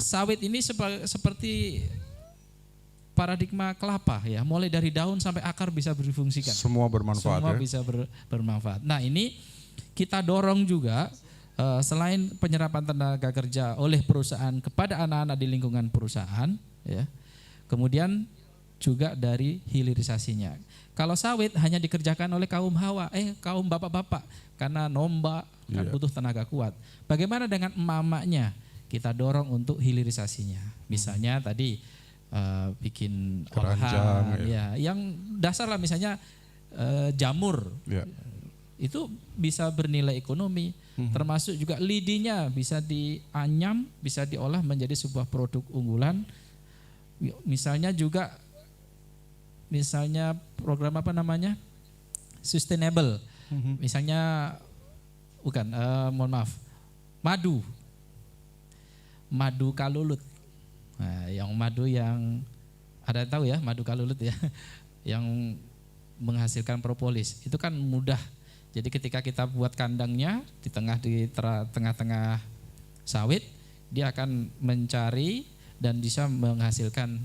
sawit ini seperti paradigma kelapa ya, mulai dari daun sampai akar bisa berfungsikan. Semua bermanfaat. Semua bisa bermanfaat. Nah, ini kita dorong juga selain penyerapan tenaga kerja oleh perusahaan kepada anak-anak di lingkungan perusahaan ya. Kemudian juga dari hilirisasinya. Kalau sawit hanya dikerjakan oleh kaum kaum bapak-bapak karena nombak kan butuh tenaga kuat. Bagaimana dengan emak-emaknya? Kita dorong untuk hilirisasinya. Misalnya tadi bikin olahan ya, yang dasar lah, misalnya jamur. Itu bisa bernilai ekonomi, termasuk juga lidinya bisa dianyam, bisa diolah menjadi sebuah produk unggulan. Misalnya juga program apa namanya? Sustainable. Misalnya mohon maaf, madu kalulut. Nah, yang madu yang ada tahu ya, madu kalulut ya. yang menghasilkan propolis. Itu kan mudah. Jadi ketika kita buat kandangnya di tengah-tengah sawit, dia akan mencari dan bisa menghasilkan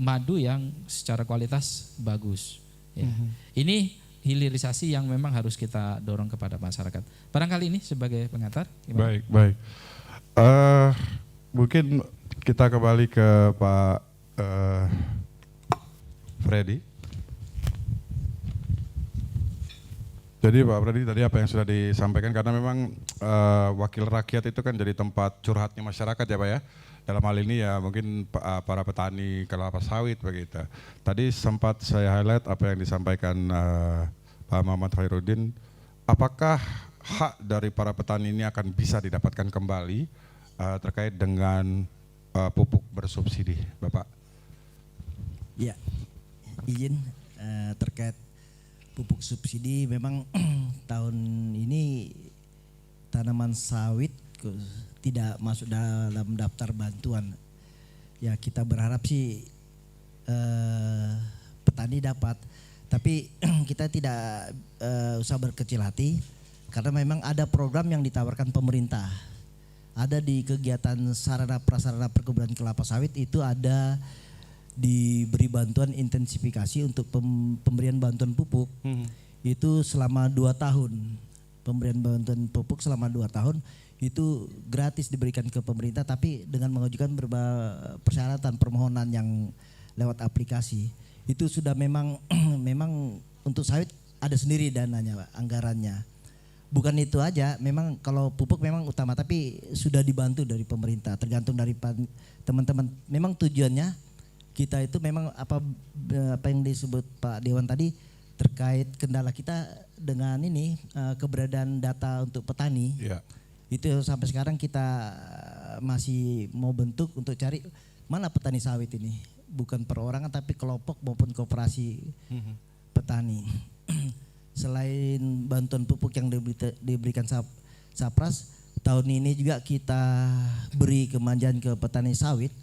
madu yang secara kualitas bagus. Ya. Ini hilirisasi yang memang harus kita dorong kepada masyarakat. Barangkali ini sebagai pengantar. Gimana? Baik. Mungkin kita kembali ke Pak Freddy. Jadi Pak Freddy tadi apa yang sudah disampaikan, karena memang wakil rakyat itu kan jadi tempat curhatnya masyarakat ya Pak ya. Dalam hal ini ya mungkin para petani kelapa sawit begitu. Tadi sempat saya highlight apa yang disampaikan Pak Muhammad Khairuddin. Apakah hak dari para petani ini akan bisa didapatkan kembali terkait dengan pupuk bersubsidi, Bapak? Ya, izin terkait pupuk subsidi, memang tahun ini tanaman sawit tidak masuk dalam daftar bantuan. Ya kita berharap sih petani dapat, tapi kita tidak usah berkecil hati karena memang ada program yang ditawarkan pemerintah. Ada di kegiatan sarana prasarana perkebunan kelapa sawit itu ada diberi bantuan intensifikasi untuk pemberian bantuan pupuk. Itu selama 2 tahun. Pemberian bantuan pupuk selama 2 tahun itu gratis diberikan ke pemerintah, tapi dengan mengajukan persyaratan permohonan yang lewat aplikasi. Itu sudah memang untuk sawit ada sendiri dananya Pak, anggarannya. Bukan itu aja, memang kalau pupuk memang utama, tapi sudah dibantu dari pemerintah, tergantung dari teman-teman. Memang tujuannya kita itu memang apa yang disebut Pak Dewan tadi terkait kendala kita dengan ini keberadaan data untuk petani. Yeah. Itu sampai sekarang kita masih mau bentuk untuk cari mana petani sawit ini, bukan perorangan tapi kelompok maupun koperasi petani. Selain bantuan pupuk yang diberikan Sapras, tahun ini juga kita beri kemanjaan ke petani sawit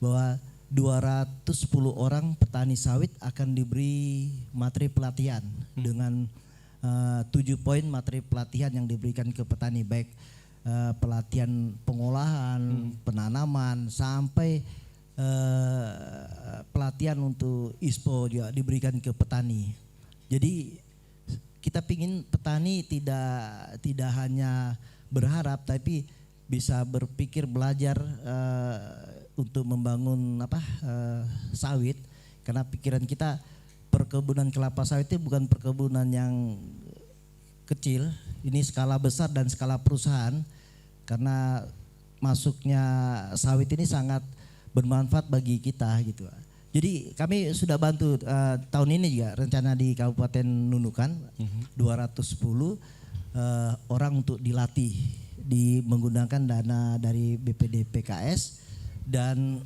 bahwa 210 orang petani sawit akan diberi materi pelatihan dengan 7 poin materi pelatihan yang diberikan ke petani, baik pelatihan pengolahan, penanaman, sampai pelatihan untuk ISPO juga diberikan ke petani. Jadi kita pingin petani tidak hanya berharap tapi bisa berpikir belajar untuk membangun sawit, karena pikiran kita perkebunan kelapa sawit itu bukan perkebunan yang kecil, ini skala besar dan skala perusahaan, karena masuknya sawit ini sangat bermanfaat bagi kita gitu. Jadi kami sudah bantu tahun ini juga rencana di Kabupaten Nunukan 210 orang untuk dilatih menggunakan dana dari BPD PKS, dan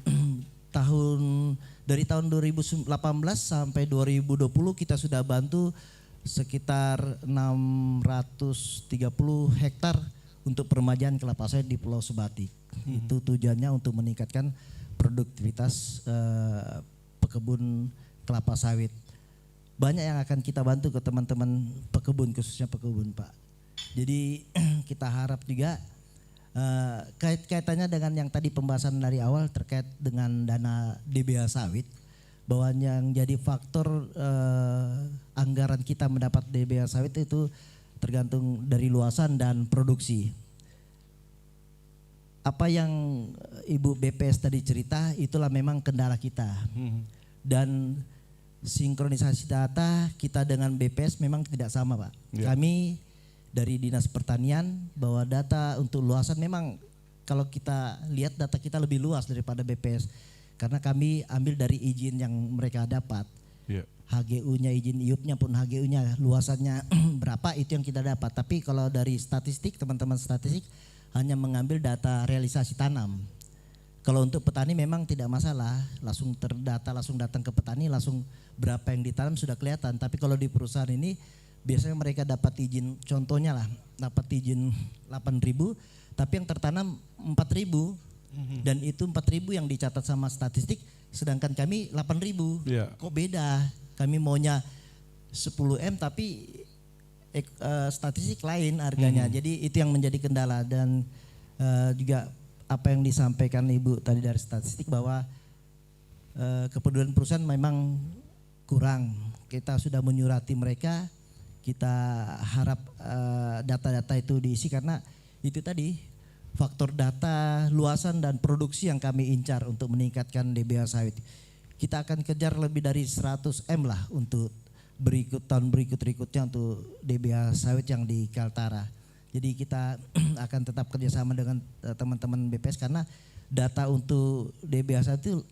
dari tahun 2018 sampai 2020 kita sudah bantu sekitar 630 hektar untuk peremajaan kelapa sawit di Pulau Sebatik. Itu tujuannya untuk meningkatkan produktivitas pekebun kelapa sawit. Banyak yang akan kita bantu ke teman-teman pekebun, khususnya pekebun Pak. Jadi kita harap juga kaitannya dengan yang tadi pembahasan dari awal terkait dengan dana DBH sawit, bahwa yang jadi faktor anggaran kita mendapat DBH sawit itu tergantung dari luasan dan produksi. Apa yang Ibu BPS tadi cerita itulah memang kendala kita. Dan sinkronisasi data kita dengan BPS memang tidak sama Pak. Kami dari Dinas Pertanian bahwa data untuk luasan memang kalau kita lihat data kita lebih luas daripada BPS. Karena kami ambil dari izin yang mereka dapat. HGU-nya, izin IUP-nya pun HGU-nya luasannya berapa itu yang kita dapat. Tapi kalau dari statistik, teman-teman statistik hanya mengambil data realisasi tanam. Kalau untuk petani memang tidak masalah, langsung terdata, langsung datang ke petani, langsung berapa yang ditanam sudah kelihatan. Tapi kalau di perusahaan ini biasanya mereka dapat izin, contohnya lah, dapat izin 8.000, tapi yang tertanam 4.000. Dan itu 4.000 yang dicatat sama statistik, sedangkan kami 8.000. Kok beda? Kami maunya 10M tapi statistik lain harganya. Jadi itu yang menjadi kendala. Dan juga apa yang disampaikan Ibu tadi dari statistik bahwa kepedulian perusahaan memang kurang. Kita sudah menyurati mereka, kita harap data-data itu diisi karena itu tadi faktor data, luasan dan produksi yang kami incar untuk meningkatkan DBH sawit. Kita akan kejar lebih dari 100M lah untuk tahun berikutnya untuk DBH sawit yang di Kaltara. Jadi kita akan tetap kerjasama dengan teman-teman BPS karena data untuk DBH sawit itu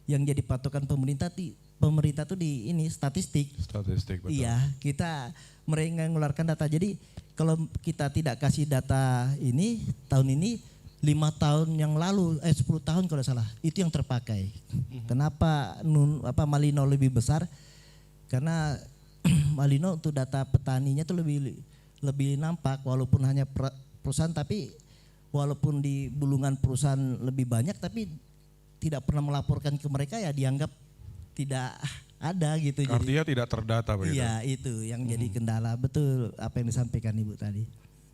yang jadi patokan pemerintah tuh di ini statistik. Statistik, betul. Iya, kita mereka mengeluarkan data. Jadi kalau kita tidak kasih data ini tahun ini 5 tahun yang lalu 10 tahun kalau salah itu yang terpakai. Kenapa Malino lebih besar? Karena Malino untuk data petaninya tuh lebih nampak walaupun hanya perusahaan, tapi walaupun di bulungan perusahaan lebih banyak tapi tidak pernah melaporkan ke mereka, ya dianggap tidak ada gitu. Artinya tidak terdata begitu. Iya, itu yang jadi kendala. Betul apa yang disampaikan Ibu tadi.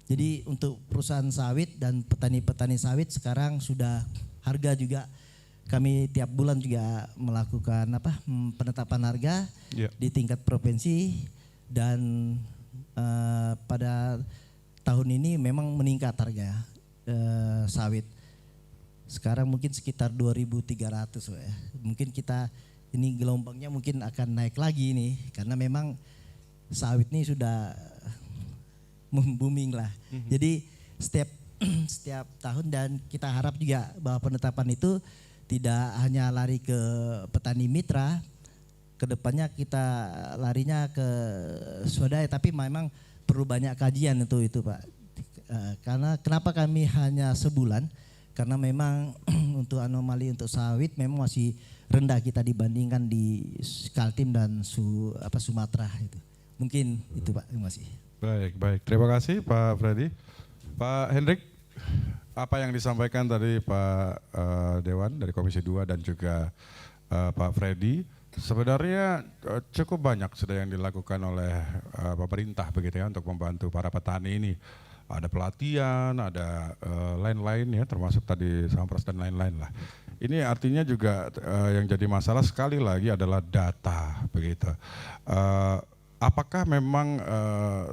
Jadi untuk perusahaan sawit dan petani-petani sawit sekarang sudah harga juga, kami tiap bulan juga melakukan penetapan harga di tingkat provinsi, dan pada tahun ini memang meningkat harga sawit. Sekarang mungkin sekitar 2.300 ya. Mungkin kita ini gelombangnya mungkin akan naik lagi nih karena memang sawit ini sudah booming lah. Jadi setiap tahun, dan kita harap juga bahwa penetapan itu tidak hanya lari ke petani mitra, kedepannya kita larinya ke swadaya, tapi memang perlu banyak kajian untuk itu Pak. Karena kenapa kami hanya sebulan? Karena memang untuk anomali untuk sawit memang masih rendah kita dibandingkan di Kaltim dan Sumatera itu. Mungkin itu Pak, terima kasih. Baik. Terima kasih Pak Freddy. Pak Hendrik, apa yang disampaikan tadi Pak Dewan dari Komisi 2 dan juga Pak Freddy, sebenarnya cukup banyak sudah yang dilakukan oleh pemerintah begitu ya untuk membantu para petani ini. Ada pelatihan, ada lain-lain ya, termasuk tadi Sampras dan lain-lain lah. Ini artinya juga yang jadi masalah sekali lagi adalah data begitu. Apakah memang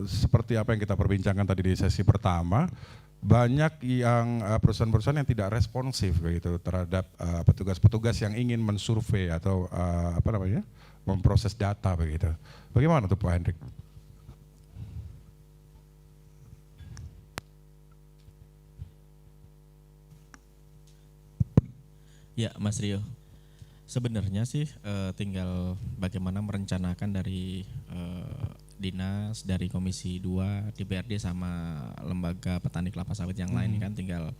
seperti apa yang kita perbincangkan tadi di sesi pertama, banyak yang perusahaan-perusahaan yang tidak responsif begitu terhadap petugas-petugas yang ingin mensurvei atau memproses data begitu. Bagaimana tuh Pak Hendrik? Ya Mas Rio, sebenarnya sih tinggal bagaimana merencanakan dari dinas, dari Komisi 2, DPRD sama lembaga petani kelapa sawit yang lain kan tinggal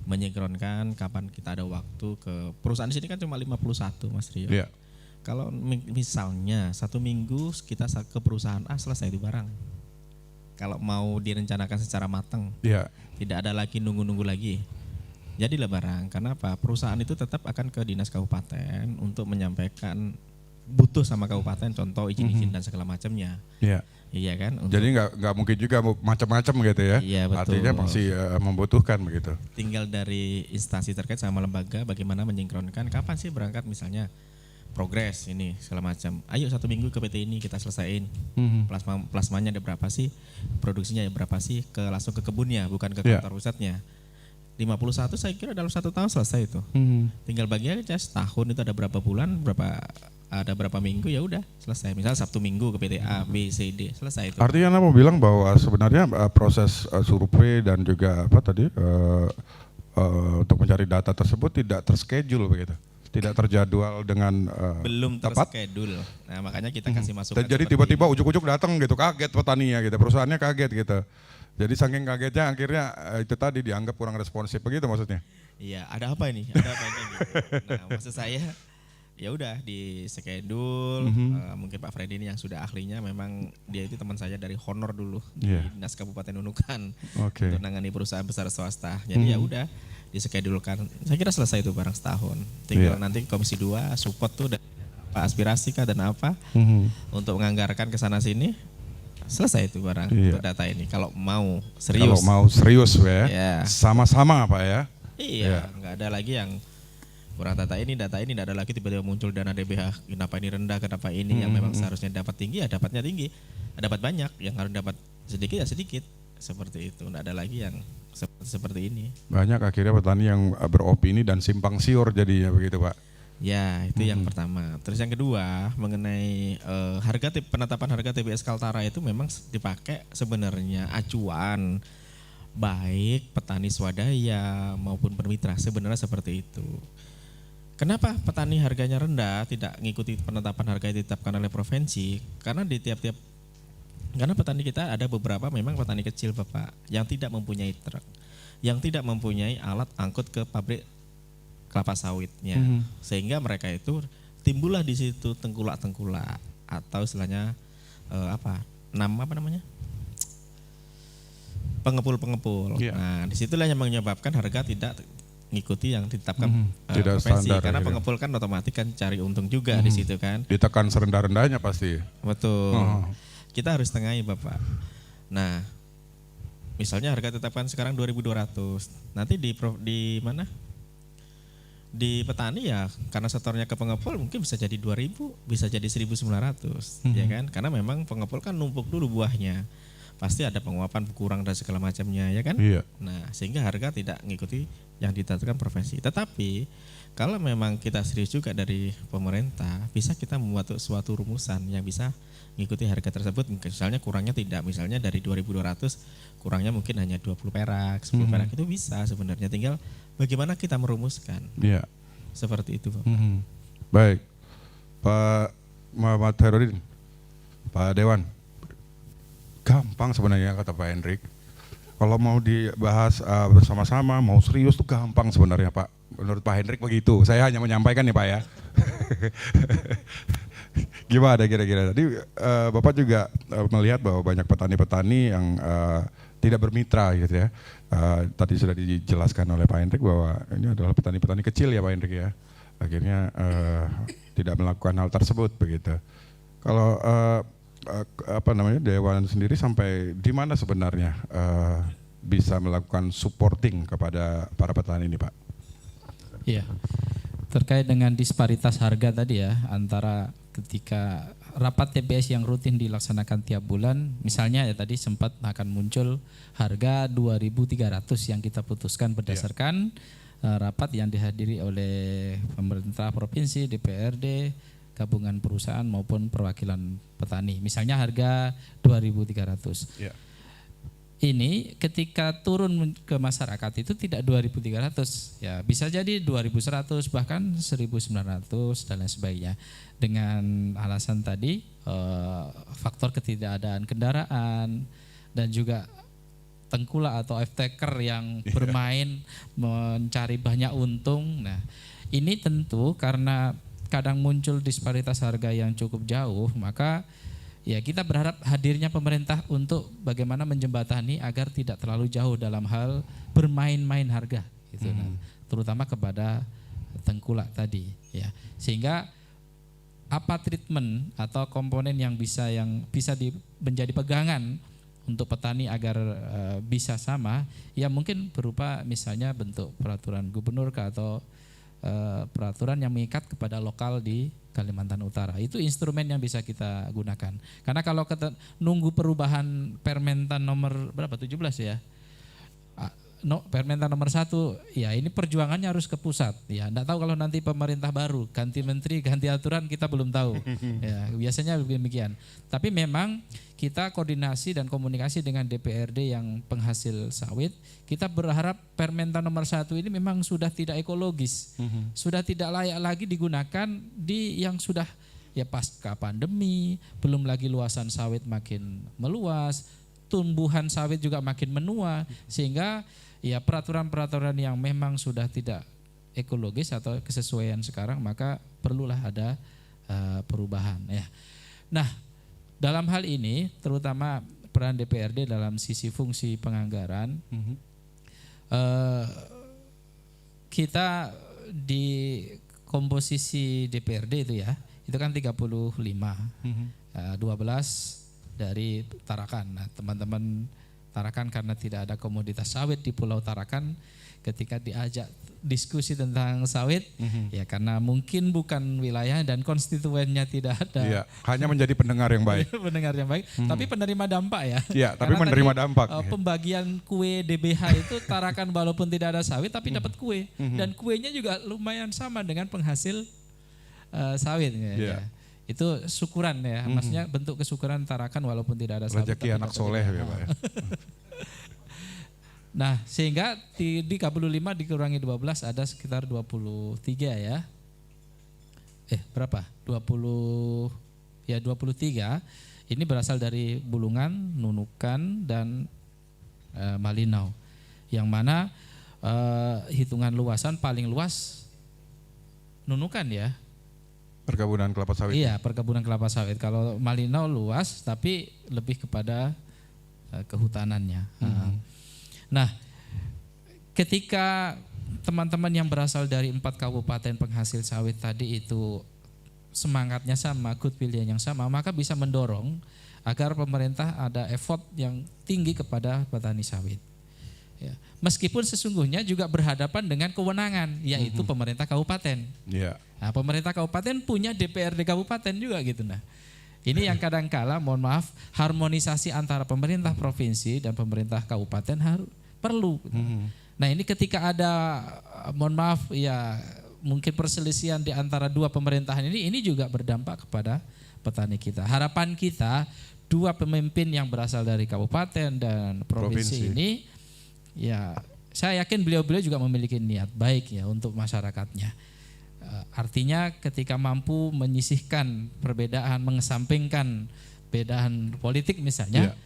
menyengkronkan kapan kita ada waktu ke perusahaan di sini kan cuma 51 Mas Rio. Yeah. Kalau misalnya 1 minggu kita ke perusahaan A selesai di barang. Kalau mau direncanakan secara matang, tidak ada lagi nunggu-nunggu lagi. Jadilah barang, karena apa? Perusahaan itu tetap akan ke dinas kabupaten untuk menyampaikan butuh sama kabupaten, contoh izin-izin dan segala macamnya. Iya kan? Jadi nggak mungkin juga macam-macam gitu ya? Iya betul. Artinya masih membutuhkan begitu. Tinggal dari instansi terkait sama lembaga bagaimana menyingkronkan kapan sih berangkat, misalnya progres ini segala macam. Ayo 1 minggu ke PT ini kita selesaiin. Plasmanya ada berapa sih? Produksinya ada berapa sih? Langsung ke kebunnya, bukan ke kantor pusatnya. 51 saya kira dalam 1 tahun selesai itu. Tinggal bagi aja setahun itu ada berapa bulan, ada berapa minggu, ya udah selesai. Misal Sabtu Minggu ke PT A, B, C, D, selesai itu. Artinya Anda mau bilang bahwa sebenarnya proses survei dan juga untuk mencari data tersebut tidak terschedule begitu, tidak terjadwal dengan belum tepat. Terschedule. Nah makanya kita kasih masukan. Jadi tiba-tiba ujuk-ujuk datang gitu, kaget petaninya gitu, perusahaannya kaget gitu. Jadi saking kagetnya akhirnya itu tadi dianggap kurang responsif begitu maksudnya. Iya, ada apa ini? Ada apa ini? Gitu. Nah, maksud saya ya udah di schedule. Mungkin Pak Freddy ini yang sudah ahlinya, memang dia itu teman saya dari honor dulu di Dinas Kabupaten Nunukan untuk nangani perusahaan besar swasta. Jadi ya udah diskedulkan. Saya kira selesai itu barang setahun. Tinggal nanti Komisi 2 support tuh dan apa aspirasi kah dan apa untuk menganggarkan ke sana sini. Selesai itu barang untuk data ini. Kalau mau serius. Kalau mau serius ya. Sama-sama Pak ya. Iya, nggak ada lagi yang kurang data ini tidak ada lagi tiba-tiba muncul dana DBH kenapa ini rendah, kenapa ini yang memang seharusnya dapat tinggi ya dapatnya tinggi, dapat banyak, yang harus dapat sedikit ya sedikit, seperti itu. Nggak ada lagi yang seperti ini. Banyak akhirnya petani yang beropini dan simpang siur jadinya begitu Pak. Ya itu yang pertama. Terus yang kedua mengenai penetapan harga TBS Kaltara itu memang dipakai sebenarnya acuan baik petani swadaya maupun bermitra, sebenarnya seperti itu. Kenapa petani harganya rendah tidak mengikuti penetapan harga yang ditetapkan oleh provinsi? Karena di karena petani kita ada beberapa memang petani kecil Bapak yang tidak mempunyai truk, yang tidak mempunyai alat angkut ke pabrik kelapa sawitnya, sehingga mereka itu timbullah di situ tengkulak-tengkulak atau istilahnya pengepul-pengepul. Nah, disitulah yang menyebabkan harga tidak mengikuti yang ditetapkan provinsi. Karena pengepul kan otomatis kan cari untung juga di situ kan. Ditekan serendah-rendahnya pasti. Betul. Kita harus tengahi Bapak. Nah, misalnya harga tetapkan sekarang 2.200. Nanti di mana? Di petani ya karena setornya ke pengepul mungkin bisa jadi 2.000, bisa jadi 1.900, ya kan? Karena memang pengepul kan numpuk dulu buahnya. Pasti ada penguapan kurang dan segala macamnya, ya kan? Iya. Nah, sehingga harga tidak mengikuti yang ditetapkan provinsi. Tetapi kalau memang kita serius juga dari pemerintah, bisa kita membuat suatu rumusan yang bisa mengikuti harga tersebut. Misalnya kurangnya tidak, misalnya dari 2.200 kurangnya mungkin hanya 20 perak, 10 perak, itu bisa sebenarnya. Tinggal bagaimana kita merumuskan. Iya. Seperti itu, Pak. Baik. Pak Muhammad Herudin, Pak Dewan. Gampang sebenarnya kata Pak Hendrik. Kalau mau dibahas bersama-sama, mau serius tuh gampang sebenarnya Pak. Menurut Pak Hendrik begitu. Saya hanya menyampaikan nih Pak ya. Gimana kira-kira? Tadi Bapak juga melihat bahwa banyak petani-petani yang tidak bermitra gitu ya. Tadi sudah dijelaskan oleh Pak Hendrik bahwa ini adalah petani-petani kecil ya Pak Hendrik ya. Akhirnya tidak melakukan hal tersebut begitu. Kalau Dewan sendiri sampai di mana sebenarnya bisa melakukan supporting kepada para petani ini Pak? Iya, terkait dengan disparitas harga tadi ya antara ketika rapat TBS yang rutin dilaksanakan tiap bulan, misalnya ya tadi sempat akan muncul harga 2.300 yang kita putuskan berdasarkan rapat yang dihadiri oleh pemerintah provinsi, DPRD, gabungan perusahaan maupun perwakilan petani. Misalnya harga 2.300. Yeah. Ini ketika turun ke masyarakat itu tidak 2.300, ya bisa jadi 2.100 bahkan 1.900 dan lain sebagainya. Dengan alasan tadi faktor ketidakadaan kendaraan dan juga tengkulak atau off-taker yang bermain mencari banyak untung. Nah, ini tentu karena kadang muncul disparitas harga yang cukup jauh, maka ya kita berharap hadirnya pemerintah untuk bagaimana menjembatani agar tidak terlalu jauh dalam hal bermain-main harga gitu, terutama kepada tengkulak tadi ya, sehingga apa treatment atau komponen yang bisa menjadi pegangan untuk petani agar bisa sama, ya mungkin berupa misalnya bentuk peraturan gubernur atau peraturan yang mengikat kepada lokal di Kalimantan Utara. Itu instrumen yang bisa kita gunakan. Karena kalau kita nunggu perubahan Permentan nomor berapa 17 ya. Permentan nomor 1 ya ini perjuangannya harus ke pusat. Ya, enggak tahu kalau nanti pemerintah baru ganti menteri, ganti aturan kita belum tahu. Ya, biasanya demikian. Tapi memang kita koordinasi dan komunikasi dengan DPRD yang penghasil sawit, kita berharap Permentan nomor 1 ini memang sudah tidak ekologis, sudah tidak layak lagi digunakan di yang sudah ya pasca pandemi, belum lagi luasan sawit makin meluas, tumbuhan sawit juga makin menua, sehingga ya peraturan-peraturan yang memang sudah tidak ekologis atau kesesuaian sekarang, maka perlulah ada perubahan ya. Nah, dalam hal ini terutama peran DPRD dalam sisi fungsi penganggaran, kita di komposisi DPRD itu ya, itu kan 35, 12 dari Tarakan. Nah, teman-teman Tarakan karena tidak ada komoditas sawit di Pulau Tarakan, ketika diajak diskusi tentang sawit, ya karena mungkin bukan wilayah dan konstituennya tidak ada. Iya, hanya menjadi pendengar yang baik. Pendengar yang baik, tapi penerima dampak ya. Iya, tapi Karena menerima tadi, dampak. Pembagian kue DBH itu Tarakan walaupun tidak ada sawit tapi dapat kue, dan kuenya juga lumayan sama dengan penghasil sawit. Ya. Itu syukuran ya, maksudnya bentuk kesyukuran Tarakan walaupun tidak ada sawit. Rezeki anak soleh ya Pak ya. Nah, sehingga di 35 dikurangi 12 ada sekitar 23 ya. Berapa? 23. Ini berasal dari Bulungan, Nunukan dan Malinau. Yang mana hitungan luasan paling luas Nunukan ya. Perkebunan kelapa sawit. Iya, perkebunan kelapa sawit. Kalau Malinau luas tapi lebih kepada kehutanannya. Nah, ketika teman-teman yang berasal dari 4 kabupaten penghasil sawit tadi itu semangatnya sama, goodwill yang sama, maka bisa mendorong agar pemerintah ada effort yang tinggi kepada petani sawit. Ya. Meskipun sesungguhnya juga berhadapan dengan kewenangan, yaitu pemerintah kabupaten. Yeah. Nah, pemerintah kabupaten punya DPRD kabupaten juga gitu. Nah, ini yang kadang-kala, mohon maaf, harmonisasi antara pemerintah provinsi dan pemerintah kabupaten perlu. Nah, ini ketika ada, mohon maaf ya, mungkin perselisihan di antara dua pemerintahan ini juga berdampak kepada petani kita. Harapan kita, dua pemimpin yang berasal dari kabupaten dan provinsi ini, ya saya yakin beliau-beliau juga memiliki niat baik ya untuk masyarakatnya. Artinya ketika mampu menyisihkan perbedaan, mengesampingkan perbedaan politik misalnya,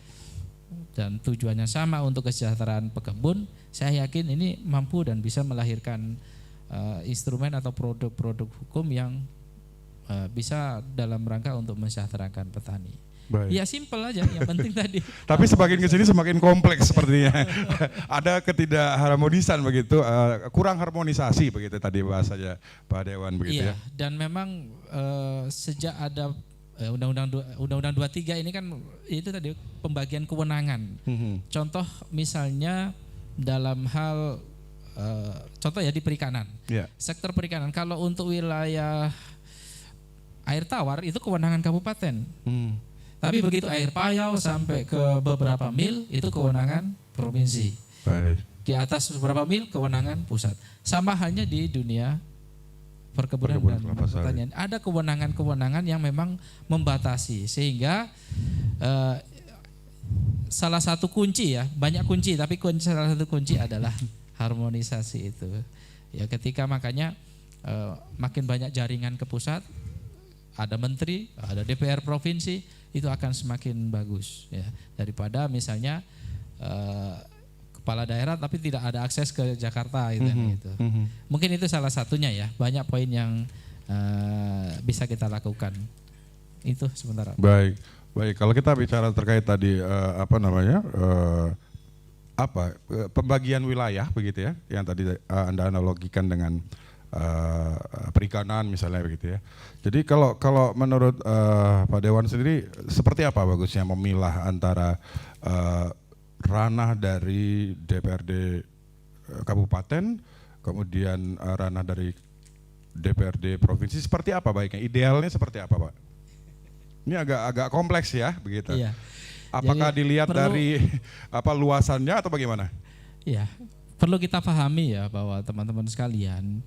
dan tujuannya sama untuk kesejahteraan pekebun, saya yakin ini mampu dan bisa melahirkan instrumen atau produk-produk hukum yang bisa dalam rangka untuk mensejahterakan petani. Baik. Ya simpel aja, yang penting tadi. Tapi semakin kesini semakin kompleks sepertinya. Ada ketidakharmonisan begitu, kurang harmonisasi begitu tadi bahasanya Pak Dewan begitu ya. Dan memang sejak ada Undang-Undang 23 ini kan itu tadi pembagian kewenangan. Contoh misalnya dalam hal contoh ya di perikanan. Sektor perikanan kalau untuk wilayah air tawar itu kewenangan kabupaten. Tapi begitu air payau sampai ke beberapa mil itu kewenangan provinsi. Di atas beberapa mil kewenangan pusat. Sama halnya di dunia perkebunan dan pertanian. Ada kewenangan-kewenangan yang memang membatasi sehingga salah satu kunci ya, banyak kunci tapi salah satu kunci adalah harmonisasi itu. Ya ketika makanya makin banyak jaringan ke pusat, ada menteri, ada DPR provinsi, itu akan semakin bagus ya daripada misalnya kepala daerah tapi tidak ada akses ke Jakarta gitu. Mungkin itu salah satunya ya, banyak poin yang bisa kita lakukan. Itu sementara. Baik. Kalau kita bicara terkait tadi pembagian wilayah begitu ya, yang tadi Anda analogikan dengan perikanan misalnya begitu ya. Jadi kalau menurut Pak Dewan sendiri seperti apa bagusnya memilah antara ranah dari DPRD kabupaten, kemudian ranah dari DPRD provinsi, seperti apa baiknya? Idealnya seperti apa Pak? Ini agak kompleks ya begitu. Iya. Apakah dilihat dari luasannya atau bagaimana? Iya, perlu kita pahami ya bahwa teman-teman sekalian,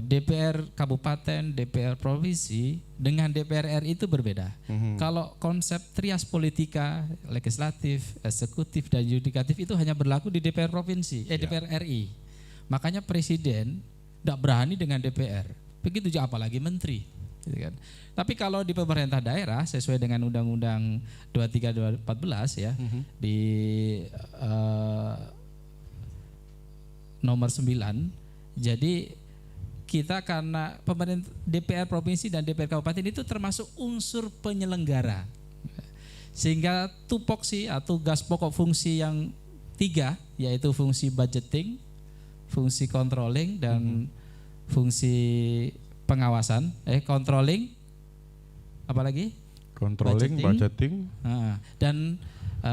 DPR kabupaten, DPR provinsi dengan DPR RI itu berbeda. Kalau konsep trias politika, legislatif, eksekutif dan yudikatif itu hanya berlaku di DPR provinsi, DPR RI. Makanya presiden tidak berani dengan DPR. Begitu juga apalagi menteri. Gitu kan. Tapi kalau di pemerintah daerah sesuai dengan Undang-Undang 23/2014 ya, di nomor 9, jadi kita karena pemerintah DPR provinsi dan DPR kabupaten itu termasuk unsur penyelenggara, sehingga tupoksi atau tugas pokok fungsi yang 3 yaitu fungsi budgeting, fungsi controlling dan fungsi pengawasan. Controlling, apalagi? Controlling, budgeting. Dan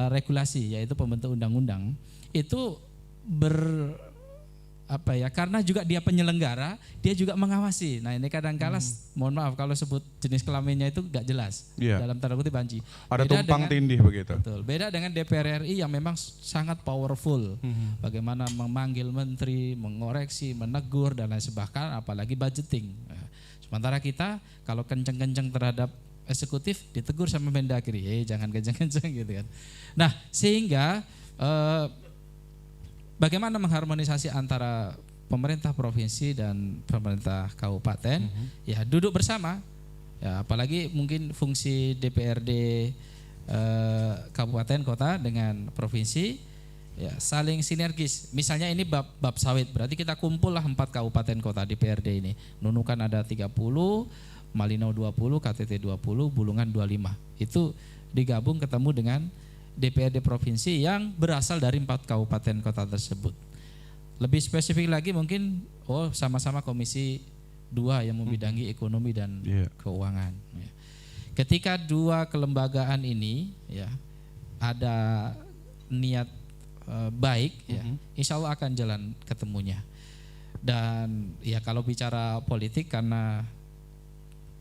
regulasi, yaitu pembentuk undang-undang. Itu karena juga dia penyelenggara, dia juga mengawasi. Nah ini kadang-kala, mohon maaf kalau sebut jenis kelaminnya itu gak jelas, dalam tanda kutip banci. Ada tumpang tindih begitu. Betul. Beda dengan DPR RI yang memang sangat powerful. Bagaimana memanggil menteri, mengoreksi, menegur dan lain sebagainya, apalagi budgeting. Sementara kita kalau kenceng-kenceng terhadap eksekutif ditegur sama Mendagri, jangan kenceng-kenceng gitu kan. Nah sehingga bagaimana mengharmonisasi antara pemerintah provinsi dan pemerintah kabupaten, ya duduk bersama, ya apalagi mungkin fungsi DPRD kabupaten kota dengan provinsi, ya saling sinergis. Misalnya ini bab sawit, berarti kita kumpul lah 4 kabupaten kota DPRD ini. Nunukan ada 30, Malinau 20, KTT 20, Bulungan 25. Itu digabung ketemu dengan DPRD provinsi yang berasal dari 4 kabupaten kota tersebut. Lebih spesifik lagi mungkin sama-sama komisi 2 yang membidangi ekonomi dan keuangan. Ketika 2 kelembagaan ini ya ada niat baik, ya, insya Allah akan jalan ketemunya. Dan ya kalau bicara politik, karena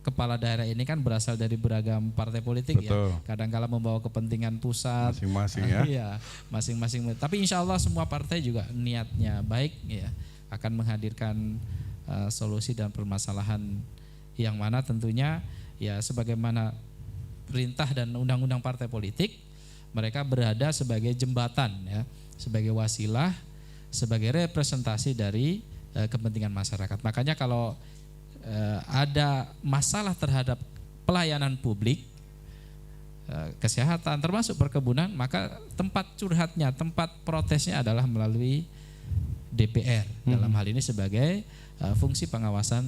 kepala daerah ini kan berasal dari beragam partai politik. Betul. Ya, kadang-kala membawa kepentingan pusat masing-masing ya. Iya, masing-masing. Tapi insya Allah semua partai juga niatnya baik, ya, akan menghadirkan solusi dan permasalahan yang mana tentunya ya sebagaimana perintah dan undang-undang partai politik, mereka berada sebagai jembatan, ya, sebagai wasilah, sebagai representasi dari kepentingan masyarakat. Makanya kalau ada masalah terhadap pelayanan publik, kesehatan termasuk perkebunan, maka tempat curhatnya, tempat protesnya adalah melalui DPR, dalam hal ini sebagai fungsi pengawasan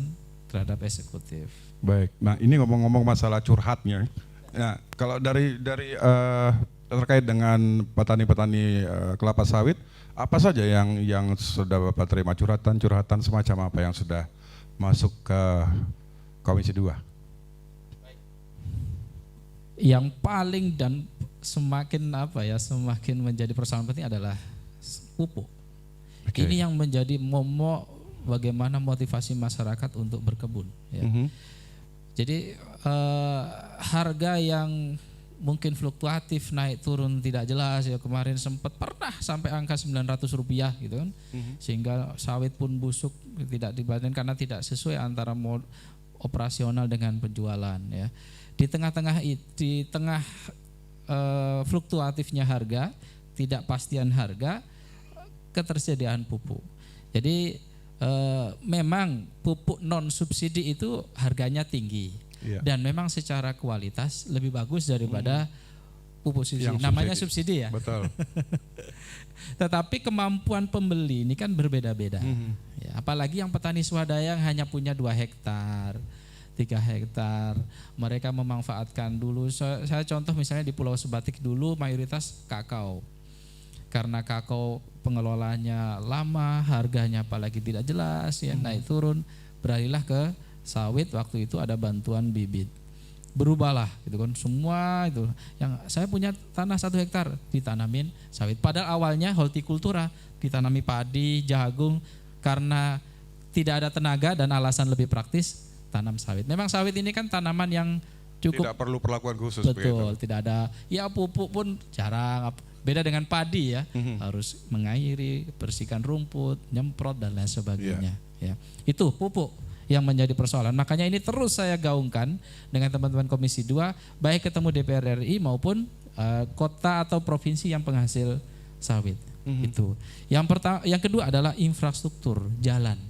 terhadap eksekutif. Baik, nah ini ngomong-ngomong masalah curhatnya, nah kalau dari terkait dengan petani-petani kelapa sawit, apa saja yang sudah Bapak terima curhatan semacam apa yang sudah masuk ke Komisi 2? Yang paling dan semakin menjadi persoalan penting adalah pupuk. Ini yang menjadi momok bagaimana motivasi masyarakat untuk berkebun. Ya. Jadi harga yang mungkin fluktuatif, naik turun tidak jelas, ya kemarin sempat pernah sampai angka Rp900 gitu kan, sehingga sawit pun busuk, tidak dipanen karena tidak sesuai antara operasional dengan penjualan. Ya. Di tengah fluktuatifnya harga, tidak pastian harga, ketersediaan pupuk. Jadi memang pupuk non subsidi itu harganya tinggi. Dan memang secara kualitas lebih bagus daripada pupuk subsidi. Namanya subsidi ya. Betul. Tetapi kemampuan pembeli ini kan berbeda-beda. Ya, apalagi yang petani swadaya yang hanya punya 2 hektar, 3 hektar, mereka memanfaatkan dulu. Saya contoh misalnya di Pulau Sebatik dulu mayoritas kakao. Karena kakao pengelolaannya lama, harganya apalagi tidak jelas, ya naik turun, beralihlah ke sawit. Waktu itu ada bantuan bibit, berubahlah gitu kan, semua itu yang saya punya tanah 1 hektar ditanamin sawit, padahal awalnya hortikultura, ditanami padi, jagung, karena tidak ada tenaga dan alasan lebih praktis tanam sawit. Memang sawit ini kan tanaman yang cukup tidak perlu perlakuan khusus. Betul, tidak ada, ya pupuk pun jarang. Beda dengan padi ya, harus mengairi, bersihkan rumput, nyemprot dan lain sebagainya. Ya, itu pupuk yang menjadi persoalan. Makanya ini terus saya gaungkan dengan teman-teman Komisi 2, baik ketemu DPR RI maupun kota atau provinsi yang penghasil sawit. Itu. Yang kedua adalah infrastruktur, jalan.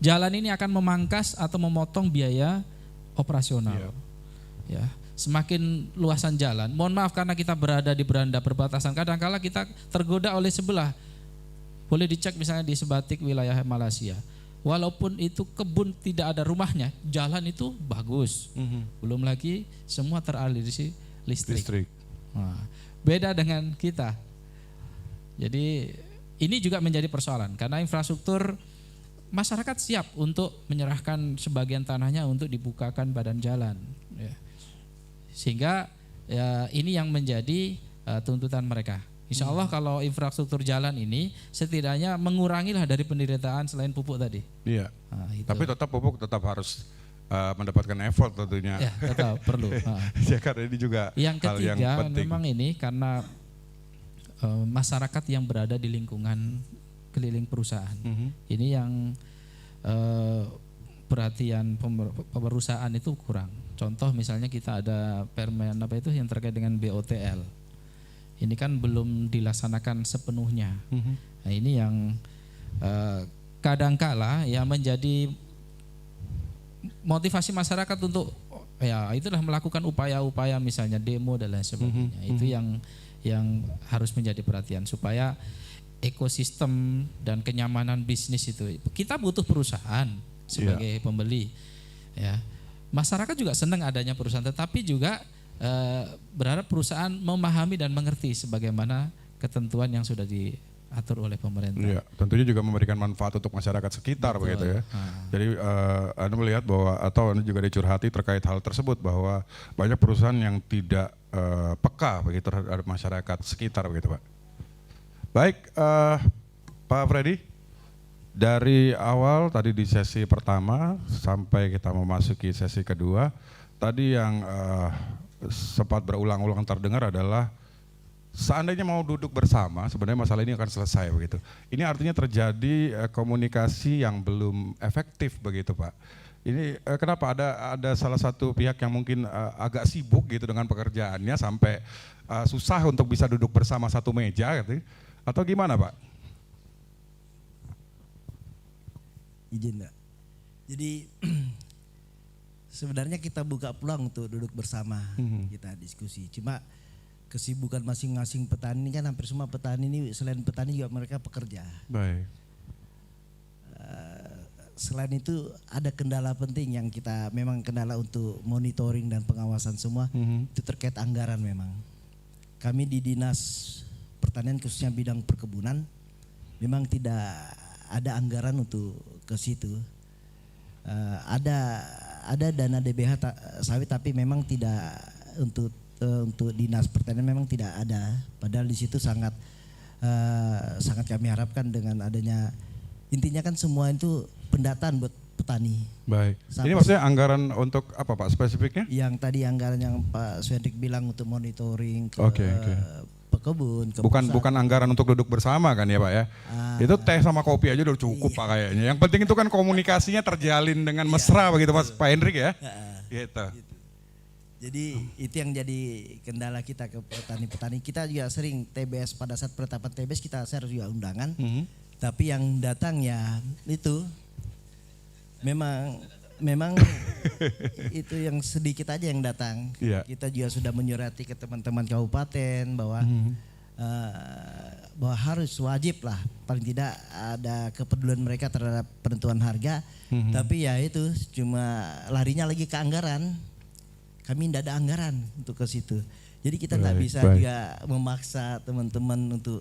Jalan ini akan memangkas atau memotong biaya operasional. Ya. Semakin luasan jalan, mohon maaf karena kita berada di beranda perbatasan, kadang-kala kita tergoda oleh sebelah. Boleh dicek misalnya di Sebatik wilayah Malaysia, walaupun itu kebun tidak ada rumahnya, jalan itu bagus. Belum lagi semua teraliri listrik. Nah, beda dengan kita. Jadi ini juga menjadi persoalan karena infrastruktur masyarakat siap untuk menyerahkan sebagian tanahnya untuk dibukakan badan jalan, ya. Sehingga ya, ini yang menjadi tuntutan mereka. Insya Allah kalau infrastruktur jalan ini setidaknya mengurangilah dari penderitaan selain pupuk tadi. Iya. Nah, itu. Tapi tetap pupuk tetap harus mendapatkan effort tentunya. Ya, tetap perlu. Ya, karena ini juga yang hal ketiga, yang penting. memang ini karena masyarakat yang berada di lingkungan keliling perusahaan. Ini yang perhatian perusahaan itu kurang. Contoh misalnya kita ada permen apa itu yang terkait dengan BOTL. Ini kan belum dilaksanakan sepenuhnya. Nah, ini yang kadangkala ya menjadi motivasi masyarakat untuk ya itulah melakukan upaya-upaya misalnya demo dan lain sebagainya. Itu yang harus menjadi perhatian supaya ekosistem dan kenyamanan bisnis itu. Kita butuh perusahaan sebagai pembeli, ya. Masyarakat juga senang adanya perusahaan, tetapi juga berharap perusahaan memahami dan mengerti sebagaimana ketentuan yang sudah diatur oleh pemerintah. Iya, tentunya juga memberikan manfaat untuk masyarakat sekitar. Betul. Begitu ya. Jadi Anda melihat bahwa atau Anda juga dicurhati terkait hal tersebut bahwa banyak perusahaan yang tidak peka begitu terhadap masyarakat sekitar begitu Pak. Baik, Pak Freddy, dari awal tadi di sesi pertama sampai kita memasuki sesi kedua, tadi yang sempat berulang-ulang terdengar adalah seandainya mau duduk bersama, sebenarnya masalah ini akan selesai begitu. Ini artinya terjadi komunikasi yang belum efektif begitu Pak. Ini kenapa ada salah satu pihak yang mungkin agak sibuk gitu dengan pekerjaannya sampai susah untuk bisa duduk bersama satu meja gitu. Atau gimana Pak? Izin Pak. Jadi sebenarnya kita buka peluang untuk duduk bersama, kita diskusi. Cuma kesibukan masing-masing petani kan hampir semua petani ini selain petani juga mereka pekerja. Baik. Selain itu ada kendala penting yang kita memang kendala untuk monitoring dan pengawasan semua itu terkait anggaran memang. Kami di Dinas Pertanian khususnya bidang perkebunan memang tidak ada anggaran untuk ke situ. Ada dana DBH sawit tapi memang tidak untuk Dinas Pertanian memang tidak ada. Padahal di situ sangat kami harapkan dengan adanya, intinya kan semua itu pendataan buat petani. Baik. Sampai ini maksudnya anggaran untuk apa Pak spesifiknya? Yang tadi anggaran yang Pak Swendrik bilang untuk monitoring ke pekebun. Bukan anggaran untuk duduk bersama kan ya Pak ya? Itu teh sama kopi aja udah cukup Pak kayaknya. Yang penting itu kan komunikasinya terjalin dengan mesra begitu Mas Pak Hendrik ya? Gitu. Jadi itu yang jadi kendala kita ke petani-petani. Kita juga sering TBS, pada saat penetapan TBS kita share juga undangan. Tapi yang datang ya itu memang itu yang sedikit aja yang datang. Kita juga sudah menyurati ke teman-teman kabupaten bahwa harus wajib lah paling tidak ada kepedulian mereka terhadap penentuan harga. Tapi ya itu cuma larinya lagi ke anggaran. Kami tidak ada anggaran untuk ke situ. Jadi kita tidak bisa juga memaksa teman-teman untuk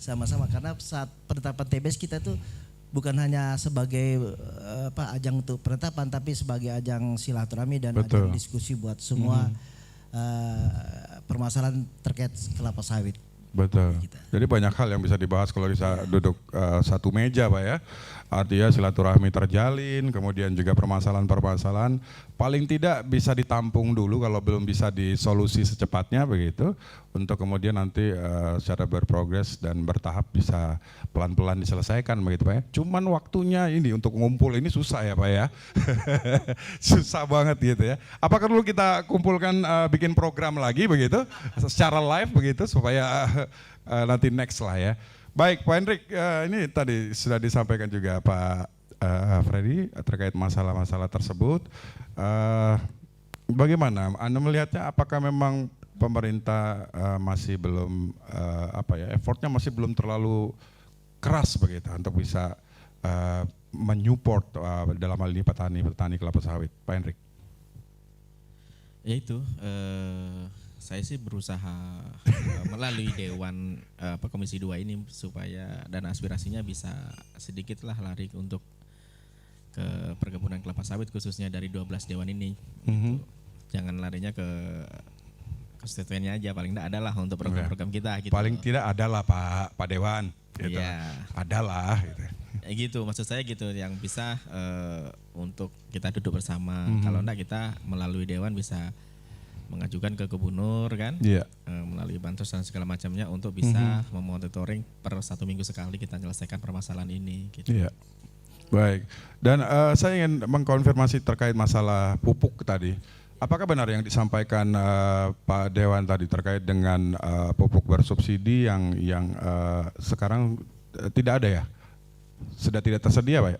sama-sama karena saat penetapan TBS kita tuh bukan hanya sebagai ajang untuk penetapan tapi sebagai ajang silaturahmi dan ajang diskusi buat semua permasalahan terkait kelapa sawit. Betul. Jadi banyak hal yang bisa dibahas kalau bisa duduk satu meja Pak ya. Artinya silaturahmi terjalin, kemudian juga permasalahan-permasalahan paling tidak bisa ditampung dulu kalau belum bisa disolusi secepatnya begitu, untuk kemudian nanti secara berprogres dan bertahap bisa pelan-pelan diselesaikan begitu Pak ya. Cuman waktunya ini untuk ngumpul ini susah ya Pak ya. Susah banget gitu ya. Apakah dulu kita kumpulkan bikin program lagi begitu secara live begitu supaya nanti next lah ya. Baik Pak Hendrik, ini tadi sudah disampaikan juga Pak Freddy terkait masalah-masalah tersebut. Bagaimana Anda melihatnya, apakah memang pemerintah masih belum effortnya masih belum terlalu keras begitu untuk bisa menyupport dalam hal ini petani kelapa sawit, Pak Hendrik? Ya itu Saya sih berusaha melalui Dewan Komisi 2 ini supaya dan aspirasinya bisa sedikitlah lari untuk ke perkebunan kelapa sawit khususnya dari 12 dewan ini. Gitu. Jangan larinya ke konstituennya aja, paling tidak adalah untuk program-program kita gitu. Paling tidak adalah Pak Dewan gitu. Iya. Adalah gitu. Gitu maksud saya gitu yang bisa untuk kita duduk bersama. Kalau enggak kita melalui dewan bisa mengajukan ke gubernur kan, melalui bansos dan segala macamnya untuk bisa memonitoring per 1 minggu sekali kita menyelesaikan permasalahan ini. Gitu. Iya. Baik. Dan saya ingin mengkonfirmasi terkait masalah pupuk tadi. Apakah benar yang disampaikan Pak Dewan tadi terkait dengan pupuk bersubsidi yang sekarang tidak ada ya? Sudah tidak tersedia, Pak?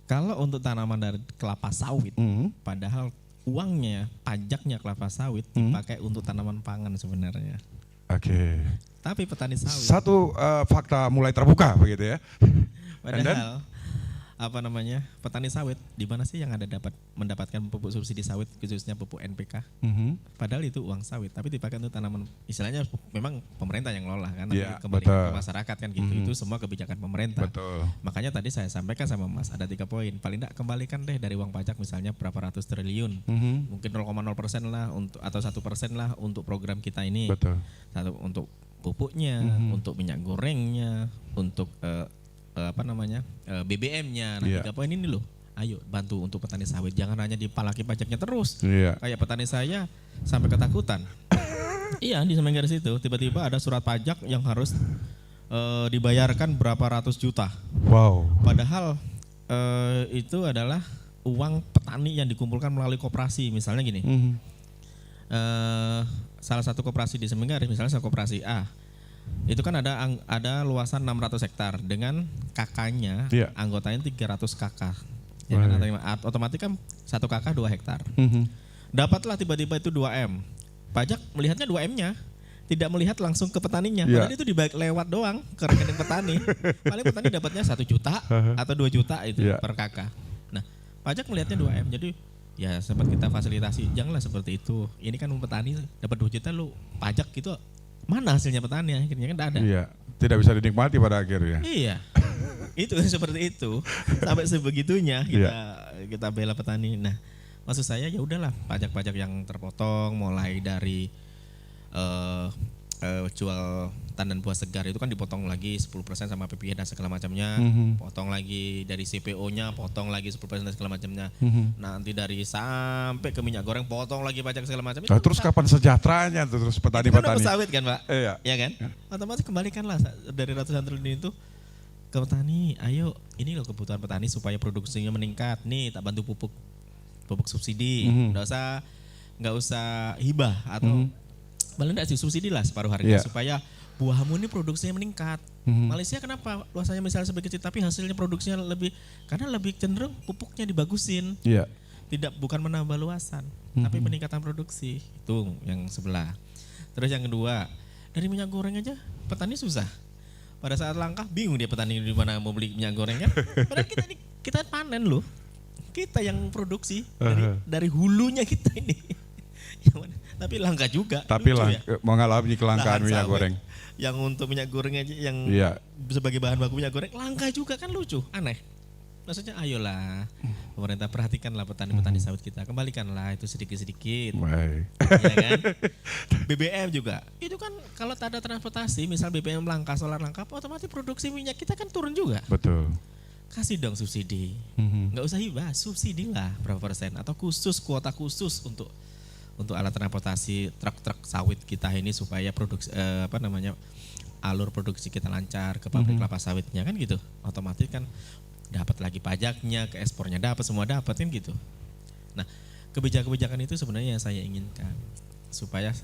Kalau untuk tanaman dari kelapa sawit, padahal uangnya, pajaknya kelapa sawit dipakai untuk tanaman pangan sebenarnya. Oke. Tapi petani sawit. Satu fakta mulai terbuka begitu ya. Padahal petani sawit di mana sih yang ada mendapatkan pupuk subsidi sawit khususnya pupuk NPK? Padahal itu uang sawit, tapi dipakai untuk tanaman. Istilahnya memang pemerintah yang ngelola kan, kembali ke masyarakat kan gitu. Itu semua kebijakan pemerintah. Betul. Makanya tadi saya sampaikan sama Mas ada 3 poin. Paling tidak kembalikan deh dari uang pajak misalnya berapa ratus triliun, mungkin 0,0% lah untuk atau 1% lah untuk program kita ini. Betul. Satu untuk pupuknya, untuk minyak gorengnya, untuk BBM-nya. Nah, 3 poin ini loh. Ayo bantu untuk petani sawit, jangan hanya dipalaki pajaknya terus. Kayak petani saya sampai ketakutan. Iya, di Semenggaris itu tiba-tiba ada surat pajak yang harus dibayarkan berapa ratus juta. Wow. Padahal itu adalah uang petani yang dikumpulkan melalui koperasi. Misalnya gini, salah satu koperasi di Semenggaris, misalnya koperasi A, itu kan ada luasan 600 hektar dengan kakaknya, anggotanya 300 kakak. Ya kan, otomatis kan 1 kakak 2 hektar. Dapatlah tiba-tiba itu 2M. Pajak melihatnya 2M-nya, tidak melihat langsung ke petaninya. Padahal itu lewat doang ke rekening petani. Paling petani dapatnya 1 juta atau 2 juta itu per kakak. Nah, pajak melihatnya 2M. Jadi ya sempat kita fasilitasi, janganlah seperti itu. Ini kan petani dapat 2 juta lu pajak gitu. Mana hasilnya petani akhirnya kan tidak ada. Iya, tidak bisa dinikmati pada akhirnya. Iya, itu seperti itu sampai sebegitunya kita bela petani. Nah, maksud saya ya udahlah pajak-pajak yang terpotong mulai dari jual tandan buah segar itu kan dipotong lagi 10% sama PPN dan segala macamnya, potong lagi dari CPO-nya, potong lagi 10% dan segala macamnya. Nanti dari sampai ke minyak goreng potong lagi pajak segala macam. Nah, terus kapan sejahteranya terus petani-petani? Itu kan sawit kan, Pak? Iya. Ya kan? Otomatis kembalikanlah dari ratusan triliun itu ke petani. Ayo, ini loh kebutuhan petani supaya produksinya meningkat. Nih, tak bantu pupuk subsidi. Nggak usah hibah atau paling enggak subsidi lah separuh harga supaya buahmu ini produksinya meningkat. Malaysia kenapa luasannya misalnya lebih kecil tapi hasilnya produksinya lebih, karena lebih cenderung pupuknya dibagusin. Bukan menambah luasan, tapi peningkatan produksi. Itu yang sebelah. Terus yang kedua, dari minyak goreng aja petani susah. Pada saat langka bingung dia petani di mana mau beli minyak gorengnya. Padahal kita panen loh. Kita yang produksi dari hulunya kita ini. Tapi langka juga. Tapi mengalami kelangkaan minyak goreng. Yang untuk minyak goreng aja yang sebagai bahan baku minyak goreng langka juga kan, lucu, aneh. Maksudnya ayolah pemerintah perhatikanlah petani-petani sawit kita, kembalikanlah itu sedikit-sedikit. Ya kan? BBM juga. Itu kan kalau tak ada transportasi, misal BBM langka, solar langka, otomatis produksi minyak kita kan turun juga. Betul. Kasih dong subsidi. Nggak usah hibah, subsidi lah berapa persen atau khusus kuota khusus untuk alat transportasi truk-truk sawit kita ini supaya produksi alur produksi kita lancar ke pabrik kelapa sawitnya kan gitu. Otomatis kan dapat lagi pajaknya, ke ekspornya dapat, semua dapat kan gitu. Nah, kebijakan-kebijakan itu sebenarnya yang saya inginkan supaya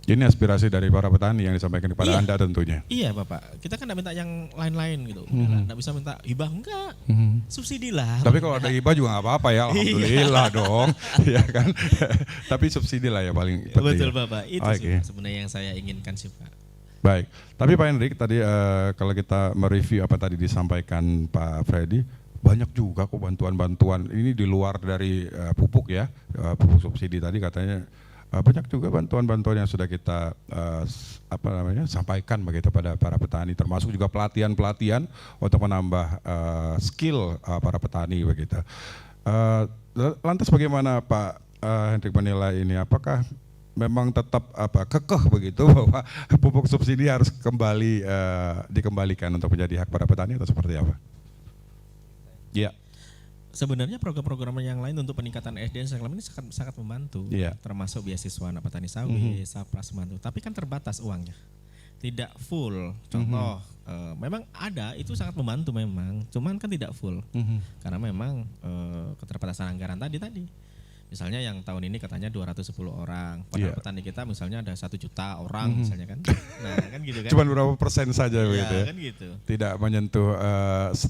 ini aspirasi dari para petani yang disampaikan kepada Anda tentunya. Iya Bapak, kita kan tidak minta yang lain-lain gitu, tidak bisa minta hibah, enggak, subsidi lah. Tapi kalau ada hibah juga nggak apa-apa ya, alhamdulillah dong, ya kan. Tapi subsidi lah ya paling penting. Betul Bapak, itu sih sebenarnya yang saya inginkan sih Pak. Baik, tapi Pak Hendrik tadi kalau kita mereview apa tadi disampaikan Pak Freddy, banyak juga kok bantuan-bantuan ini di luar dari pupuk ya, pupuk subsidi tadi katanya. banyak juga bantuan-bantuan yang sudah kita sampaikan begitu pada para petani, termasuk juga pelatihan-pelatihan untuk menambah skill para petani begitu. Lantas bagaimana Pak Hendrik menilai ini? Apakah memang tetap kekeh begitu bahwa pupuk subsidi harus kembali dikembalikan untuk menjadi hak para petani atau seperti apa? Ya. Sebenarnya program-program yang lain untuk peningkatan SDM ini sangat membantu, termasuk beasiswa anak petani sawit, Sapras membantu. Tapi kan terbatas uangnya, tidak full. Contoh, memang ada itu sangat membantu memang, cuman kan tidak full, karena memang keterbatasan anggaran tadi. Misalnya yang tahun ini katanya 210 orang, padahal petani kita misalnya ada 1 juta orang misalnya kan. Nah kan gitu kan. Cuman berapa persen saja begitu ya. Kan gitu. Tidak menyentuh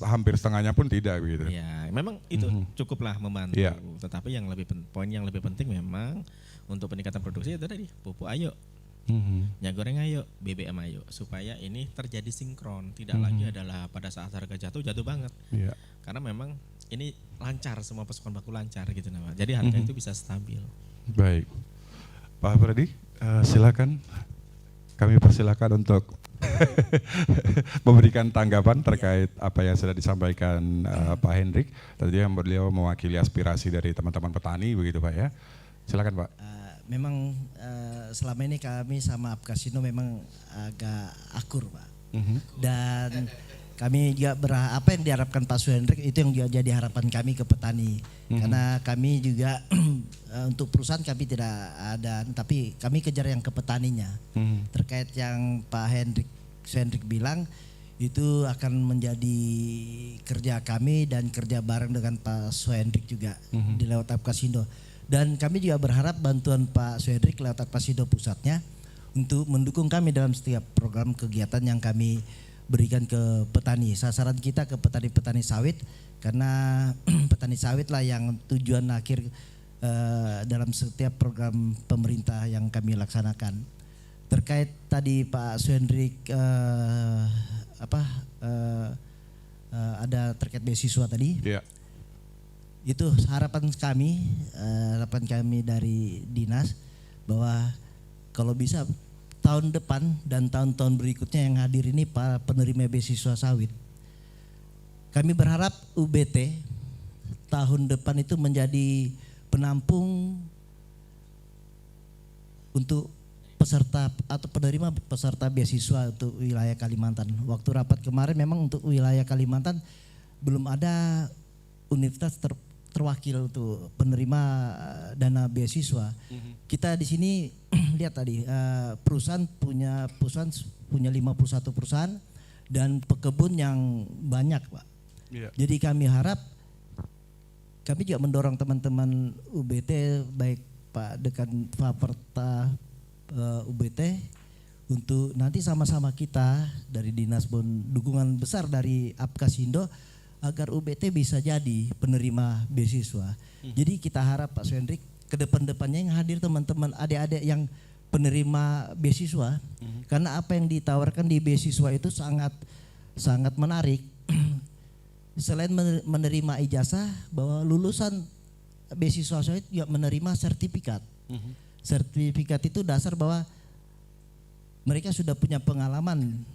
hampir setengahnya pun tidak begitu. Ya, memang itu cukuplah membantu. Tetapi yang poin yang lebih penting memang untuk peningkatan produksi itu tadi pupuk ayo. Minyak goreng ayo, BBM ayo, supaya ini terjadi sinkron, tidak lagi adalah pada saat harga jatuh banget. Karena memang ini lancar, semua pasokan baku lancar gitu nama. Jadi harga itu bisa stabil. Baik, Pak Fredi, silakan. Kami persilakan untuk memberikan tanggapan terkait apa yang sudah disampaikan Pak Hendrik. Tadi yang beliau mewakili aspirasi dari teman-teman petani begitu Pak ya. Silakan Pak. Memang selama ini kami sama Apkasindo memang agak akur Pak. Dan kami juga apa yang diharapkan Pak Suhendrik itu yang juga jadi harapan kami ke petani. Karena kami juga untuk perusahaan kami tidak ada, tapi kami kejar yang ke petaninya. Terkait yang Pak Suhendrik bilang itu akan menjadi kerja kami dan kerja bareng dengan Pak Suhendrik juga di lewat Apkasindo. Dan kami juga berharap bantuan Pak Suhendrik lewat Apkasindo pusatnya untuk mendukung kami dalam setiap program kegiatan yang kami berikan ke petani. Sasaran kita ke petani-petani sawit karena petani sawit lah yang tujuan akhir dalam setiap program pemerintah yang kami laksanakan. Terkait tadi Pak Suhendrik ada terkait beasiswa tadi. Itu harapan kami dari dinas bahwa kalau bisa tahun depan dan tahun-tahun berikutnya yang hadir ini para penerima beasiswa sawit. Kami berharap UBT tahun depan itu menjadi penampung untuk peserta atau penerima peserta beasiswa untuk wilayah Kalimantan. Waktu rapat kemarin memang untuk wilayah Kalimantan belum ada universitas terwakil untuk penerima dana beasiswa. Kita di sini lihat tadi perusahaan punya 51 perusahaan dan pekebun yang banyak Pak. Jadi kami harap kami juga mendorong teman-teman UBT baik Pak Dekan Faperta UBT untuk nanti sama-sama kita dari Dinas dukungan besar dari Apkasindo agar UBT bisa jadi penerima beasiswa. Jadi kita harap Pak Suhendrik ke depan-depannya yang hadir teman-teman adik-adik yang penerima beasiswa, karena apa yang ditawarkan di beasiswa itu sangat menarik. Selain menerima ijazah, bahwa lulusan beasiswa sawit juga menerima sertifikat. Sertifikat itu dasar bahwa mereka sudah punya pengalaman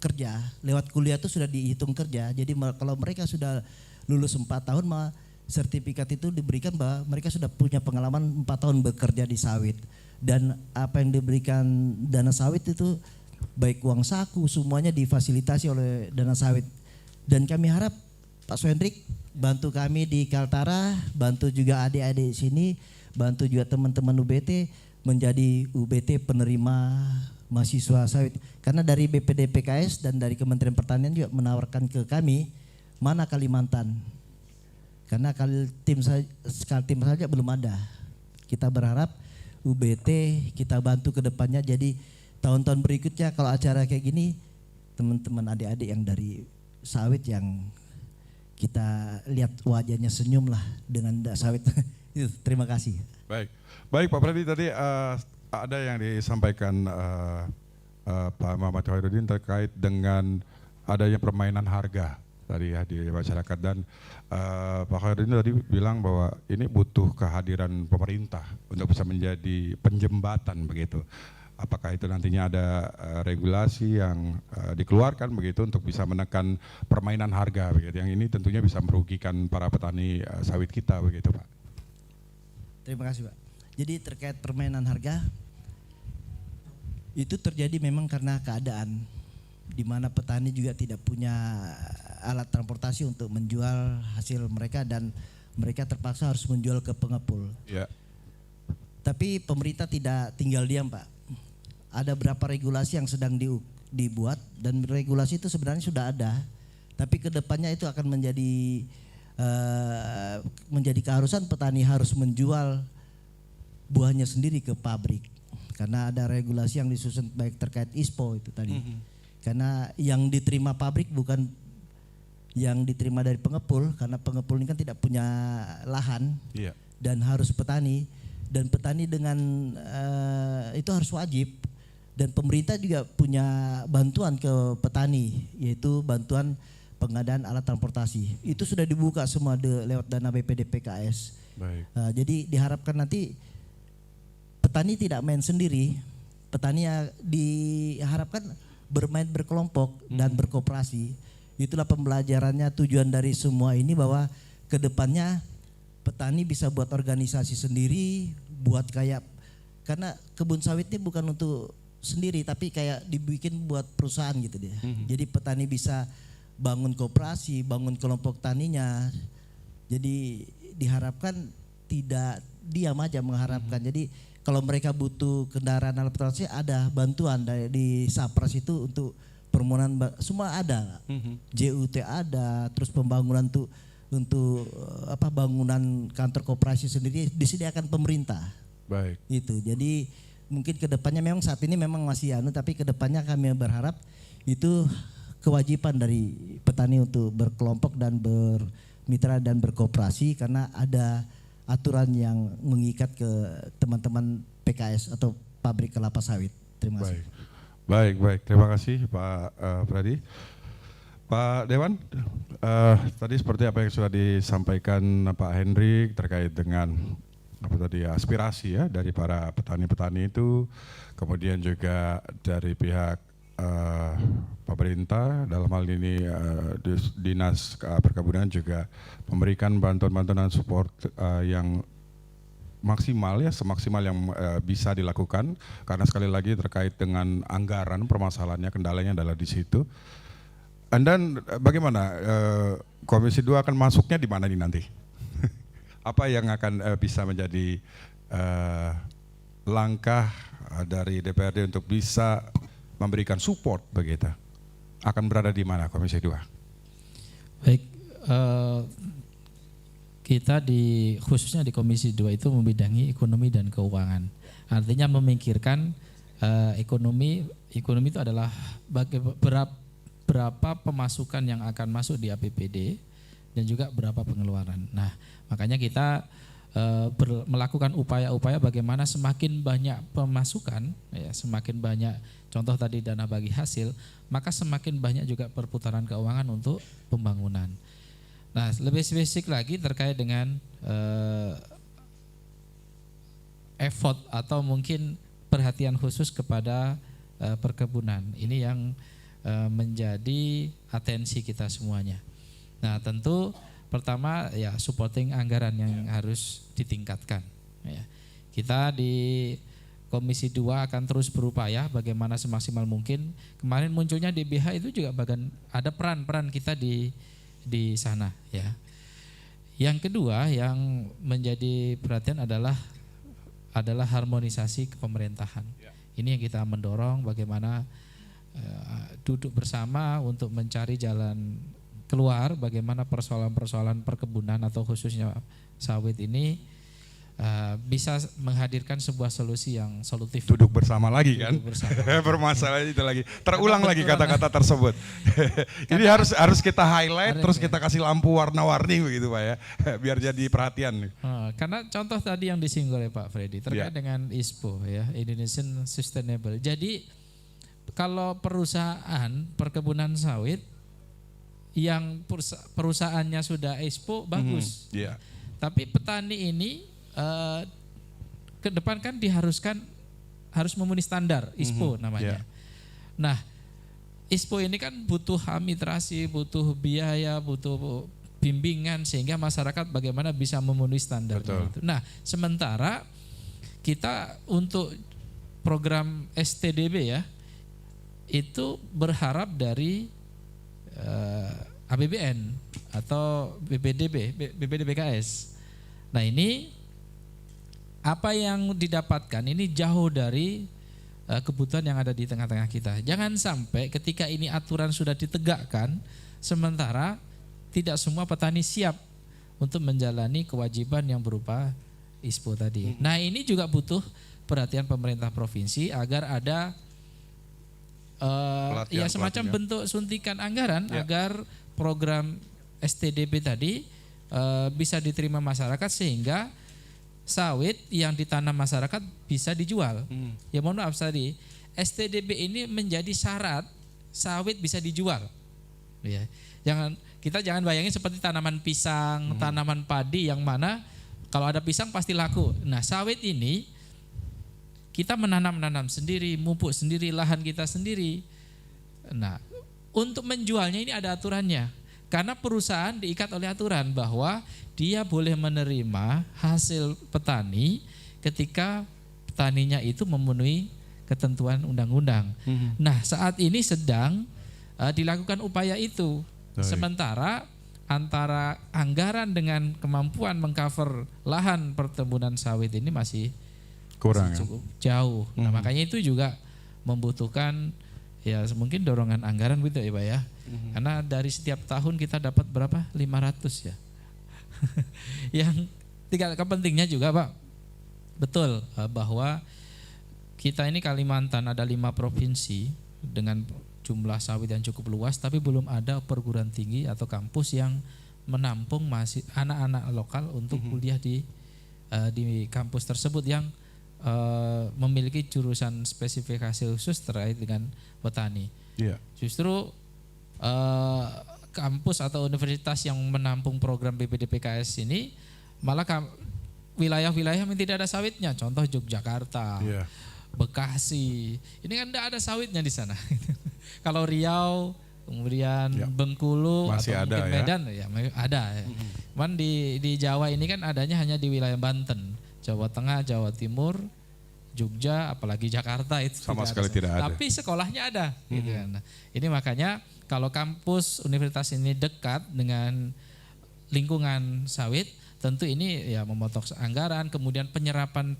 kerja, lewat kuliah itu sudah dihitung kerja. Jadi kalau mereka sudah lulus 4 tahun, sertifikat itu diberikan bahwa mereka sudah punya pengalaman 4 tahun bekerja di sawit. Dan apa yang diberikan dana sawit itu baik uang saku semuanya difasilitasi oleh dana sawit. Dan kami harap Pak Suhendrik bantu kami di Kaltara, bantu juga adik-adik sini, bantu juga teman-teman UBT menjadi UBT penerima mahasiswa sawit. Karena dari BPD PKS dan dari Kementerian Pertanian juga menawarkan ke kami mana Kalimantan. Karena tim saja belum ada. Kita berharap UBT kita bantu ke depannya, jadi tahun-tahun berikutnya kalau acara kayak gini teman-teman adik-adik yang dari sawit yang kita lihat wajahnya senyum lah dengan sawit. Terima kasih. Baik Pak Fredi, tadi ada yang disampaikan Pak Muhammad Khairuddin terkait dengan adanya permainan harga tadi ya di masyarakat. Dan Pak Khairuddin tadi bilang bahwa ini butuh kehadiran pemerintah untuk bisa menjadi penjembatan begitu. Apakah itu nantinya ada regulasi yang dikeluarkan begitu untuk bisa menekan permainan harga begitu, yang ini tentunya bisa merugikan para petani sawit kita begitu Pak. Terima kasih Pak. Jadi terkait permainan harga itu terjadi memang karena keadaan di mana petani juga tidak punya alat transportasi untuk menjual hasil mereka dan mereka terpaksa harus menjual ke pengepul. Ya. Tapi pemerintah tidak tinggal diam Pak. Ada beberapa regulasi yang sedang dibuat dan regulasi itu sebenarnya sudah ada, tapi kedepannya itu akan menjadi keharusan petani harus menjual buahnya sendiri ke pabrik karena ada regulasi yang disusun baik terkait ISPO itu tadi. Karena yang diterima pabrik bukan yang diterima dari pengepul, karena pengepul ini kan tidak punya lahan dan harus petani, dan petani dengan itu harus wajib. Dan pemerintah juga punya bantuan ke petani, yaitu bantuan pengadaan alat transportasi. Itu sudah dibuka semua lewat dana BPD PKS. Baik. Jadi diharapkan nanti petani tidak main sendiri, petani diharapkan bermain berkelompok dan berkooperasi. Itulah pembelajarannya, tujuan dari semua ini bahwa kedepannya petani bisa buat organisasi sendiri, buat kayak, karena kebun sawit ini bukan untuk sendiri tapi kayak dibikin buat perusahaan gitu dia. Jadi petani bisa bangun koperasi, bangun kelompok taninya. Jadi diharapkan tidak diam aja mengharapkan. Jadi kalau mereka butuh kendaraan alat transportasi ada bantuan di Sapras itu untuk permohonan semua ada. JUT ada, terus pembangunan untuk bangunan kantor koperasi sendiri disediakan pemerintah. Baik. Itu. Jadi mungkin kedepannya memang saat ini memang masih tapi kedepannya kami berharap itu kewajiban dari petani untuk berkelompok dan bermitra dan berkooperasi karena ada aturan yang mengikat ke teman-teman PKS atau pabrik kelapa sawit. Terima kasih. Baik. Terima kasih Pak Freddy. Pak Dewan, tadi seperti apa yang sudah disampaikan Pak Hendrik terkait dengan aspirasi ya dari para petani-petani itu, kemudian juga dari pihak pemerintah dalam hal ini Dinas Perkebunan juga memberikan bantuan-bantuan dan support yang maksimal ya, semaksimal yang bisa dilakukan karena sekali lagi terkait dengan anggaran permasalahannya, kendalanya adalah di situ. Dan bagaimana Komisi 2 akan masuknya di mana nih nanti? Apa yang akan bisa menjadi langkah dari DPRD untuk bisa memberikan support begitu? Akan berada di mana Komisi 2? Baik, kita khususnya di Komisi 2 itu membidangi ekonomi dan keuangan. Artinya memikirkan ekonomi itu adalah berapa pemasukan yang akan masuk di APBD dan juga berapa pengeluaran. Nah, makanya kita melakukan upaya-upaya bagaimana semakin banyak pemasukan, ya, semakin banyak contoh tadi dana bagi hasil, maka semakin banyak juga perputaran keuangan untuk pembangunan. Nah, lebih spesifik lagi terkait dengan effort atau mungkin perhatian khusus kepada perkebunan. Ini yang menjadi atensi kita semuanya. Nah, tentu pertama ya supporting anggaran yang harus ditingkatkan. Ya. Kita di Komisi 2 akan terus berupaya bagaimana semaksimal mungkin. Kemarin munculnya DBH itu juga bahkan ada peran-peran kita di sana. Ya. Yang kedua yang menjadi perhatian adalah harmonisasi kepemerintahan. Ini yang kita mendorong bagaimana duduk bersama untuk mencari jalan keluar bagaimana persoalan-persoalan perkebunan atau khususnya sawit ini bisa menghadirkan sebuah solusi yang solutif. Duduk bersama lagi kan? Bermasalah itu lagi. Terulang lagi kata-kata tersebut. Ini harus kita highlight terus kita kasih lampu warna-warni begitu Pak ya. Biar jadi perhatian. Karena contoh tadi yang disinggung oleh Pak Freddy terkait dengan ISPO ya, Indonesian Sustainable. Jadi kalau perusahaan perkebunan sawit yang perusahaannya sudah ISPO bagus. Iya. Tapi petani ini ke depan kan diharuskan harus memenuhi standar ISPO namanya. Nah, ISPO ini kan butuh administrasi, butuh biaya, butuh bimbingan sehingga masyarakat bagaimana bisa memenuhi standar itu. Nah, sementara kita untuk program STDB ya itu berharap dari APBN atau BPDBKS. Nah, ini apa yang didapatkan ini jauh dari kebutuhan yang ada di tengah-tengah kita. Jangan sampai ketika ini aturan sudah ditegakkan, sementara tidak semua petani siap untuk menjalani kewajiban yang berupa ISPO tadi. Nah, ini juga butuh perhatian pemerintah provinsi agar ada ya semacam bentuk suntikan anggaran agar program STDB tadi bisa diterima masyarakat sehingga sawit yang ditanam masyarakat bisa dijual. Ya mohon maaf tadi, STDB ini menjadi syarat sawit bisa dijual. Ya. Kita jangan bayangin seperti tanaman pisang, tanaman padi yang mana kalau ada pisang pasti laku. Nah, sawit ini kita menanam sendiri, mupuk sendiri, lahan kita sendiri. Nah, untuk menjualnya ini ada aturannya. Karena perusahaan diikat oleh aturan bahwa dia boleh menerima hasil petani ketika petaninya itu memenuhi ketentuan undang-undang. Nah, saat ini sedang dilakukan upaya itu. Sementara antara anggaran dengan kemampuan mengcover lahan perkebunan sawit ini masih kurang, cukup jauh. Nah, makanya itu juga membutuhkan ya mungkin dorongan anggaran gitu ya Pak ya. Karena dari setiap tahun kita dapat berapa? 500 ya. Yang tiga kepentingnya juga Pak, betul bahwa kita ini Kalimantan ada 5 provinsi dengan jumlah sawit yang cukup luas, tapi belum ada perguruan tinggi atau kampus yang menampung masih anak-anak lokal untuk kuliah di kampus tersebut yang memiliki jurusan spesifikasi khusus terkait dengan petani. Justru kampus atau universitas yang menampung program BPDPKS ini malah wilayah-wilayah yang tidak ada sawitnya, contoh Yogyakarta, Bekasi, ini kan tidak ada sawitnya di sana. Kalau Riau, kemudian Bengkulu masih atau ada, mungkin Medan ya ada. Cuman di Jawa ini kan adanya hanya di wilayah Banten, Jawa Tengah, Jawa Timur, Jogja, apalagi Jakarta itu sama sekali tidak ada. Tapi sekolahnya ada. Gitu kan. Nah, ini makanya kalau kampus universitas ini dekat dengan lingkungan sawit, tentu ini ya memotong anggaran, kemudian penyerapan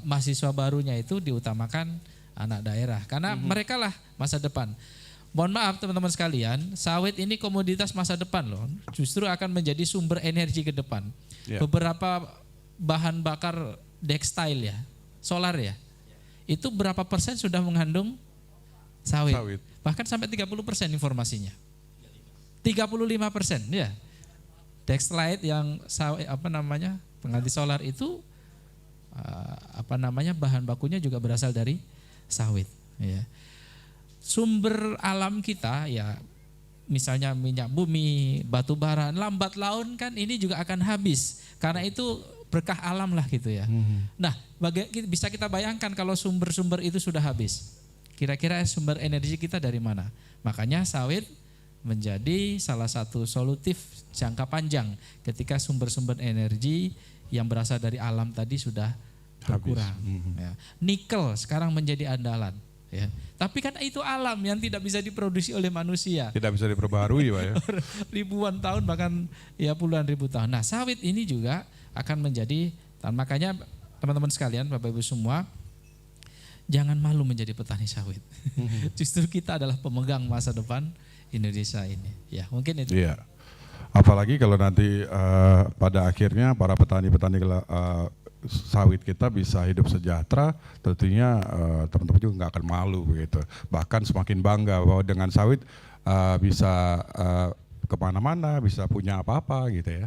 mahasiswa barunya itu diutamakan anak daerah karena mereka lah masa depan. Mohon maaf teman-teman sekalian, sawit ini komoditas masa depan loh. Justru akan menjadi sumber energi ke depan. Beberapa bahan bakar tekstil ya, solar ya, itu berapa persen sudah mengandung sawit. Bahkan sampai 30% informasinya. 35% ya. Dextrite yang pengganti solar itu bahan bakunya juga berasal dari sawit ya. Sumber alam kita ya misalnya minyak bumi, batu bara, lambat laun kan ini juga akan habis. Karena itu berkah alam lah gitu ya. Nah, bisa kita bayangkan kalau sumber-sumber itu sudah habis. Kira-kira sumber energi kita dari mana? Makanya sawit menjadi salah satu solutif jangka panjang ketika sumber-sumber energi yang berasal dari alam tadi sudah berkurang. Ya. Nikel sekarang menjadi andalan. Ya. Tapi kan itu alam yang tidak bisa diproduksi oleh manusia. Tidak bisa diperbarui Pak ya. Ribuan tahun bahkan ya puluhan ribu tahun. Nah, sawit ini juga akan menjadi, makanya teman-teman sekalian, Bapak Ibu semua, jangan malu menjadi petani sawit. Justru kita adalah pemegang masa depan Indonesia ini. Ya, mungkin itu. Iya. Apalagi kalau nanti pada akhirnya para petani-petani sawit kita bisa hidup sejahtera, tentunya teman-teman juga nggak akan malu begitu. Bahkan semakin bangga bahwa dengan sawit bisa kemana-mana, bisa punya apa-apa gitu ya.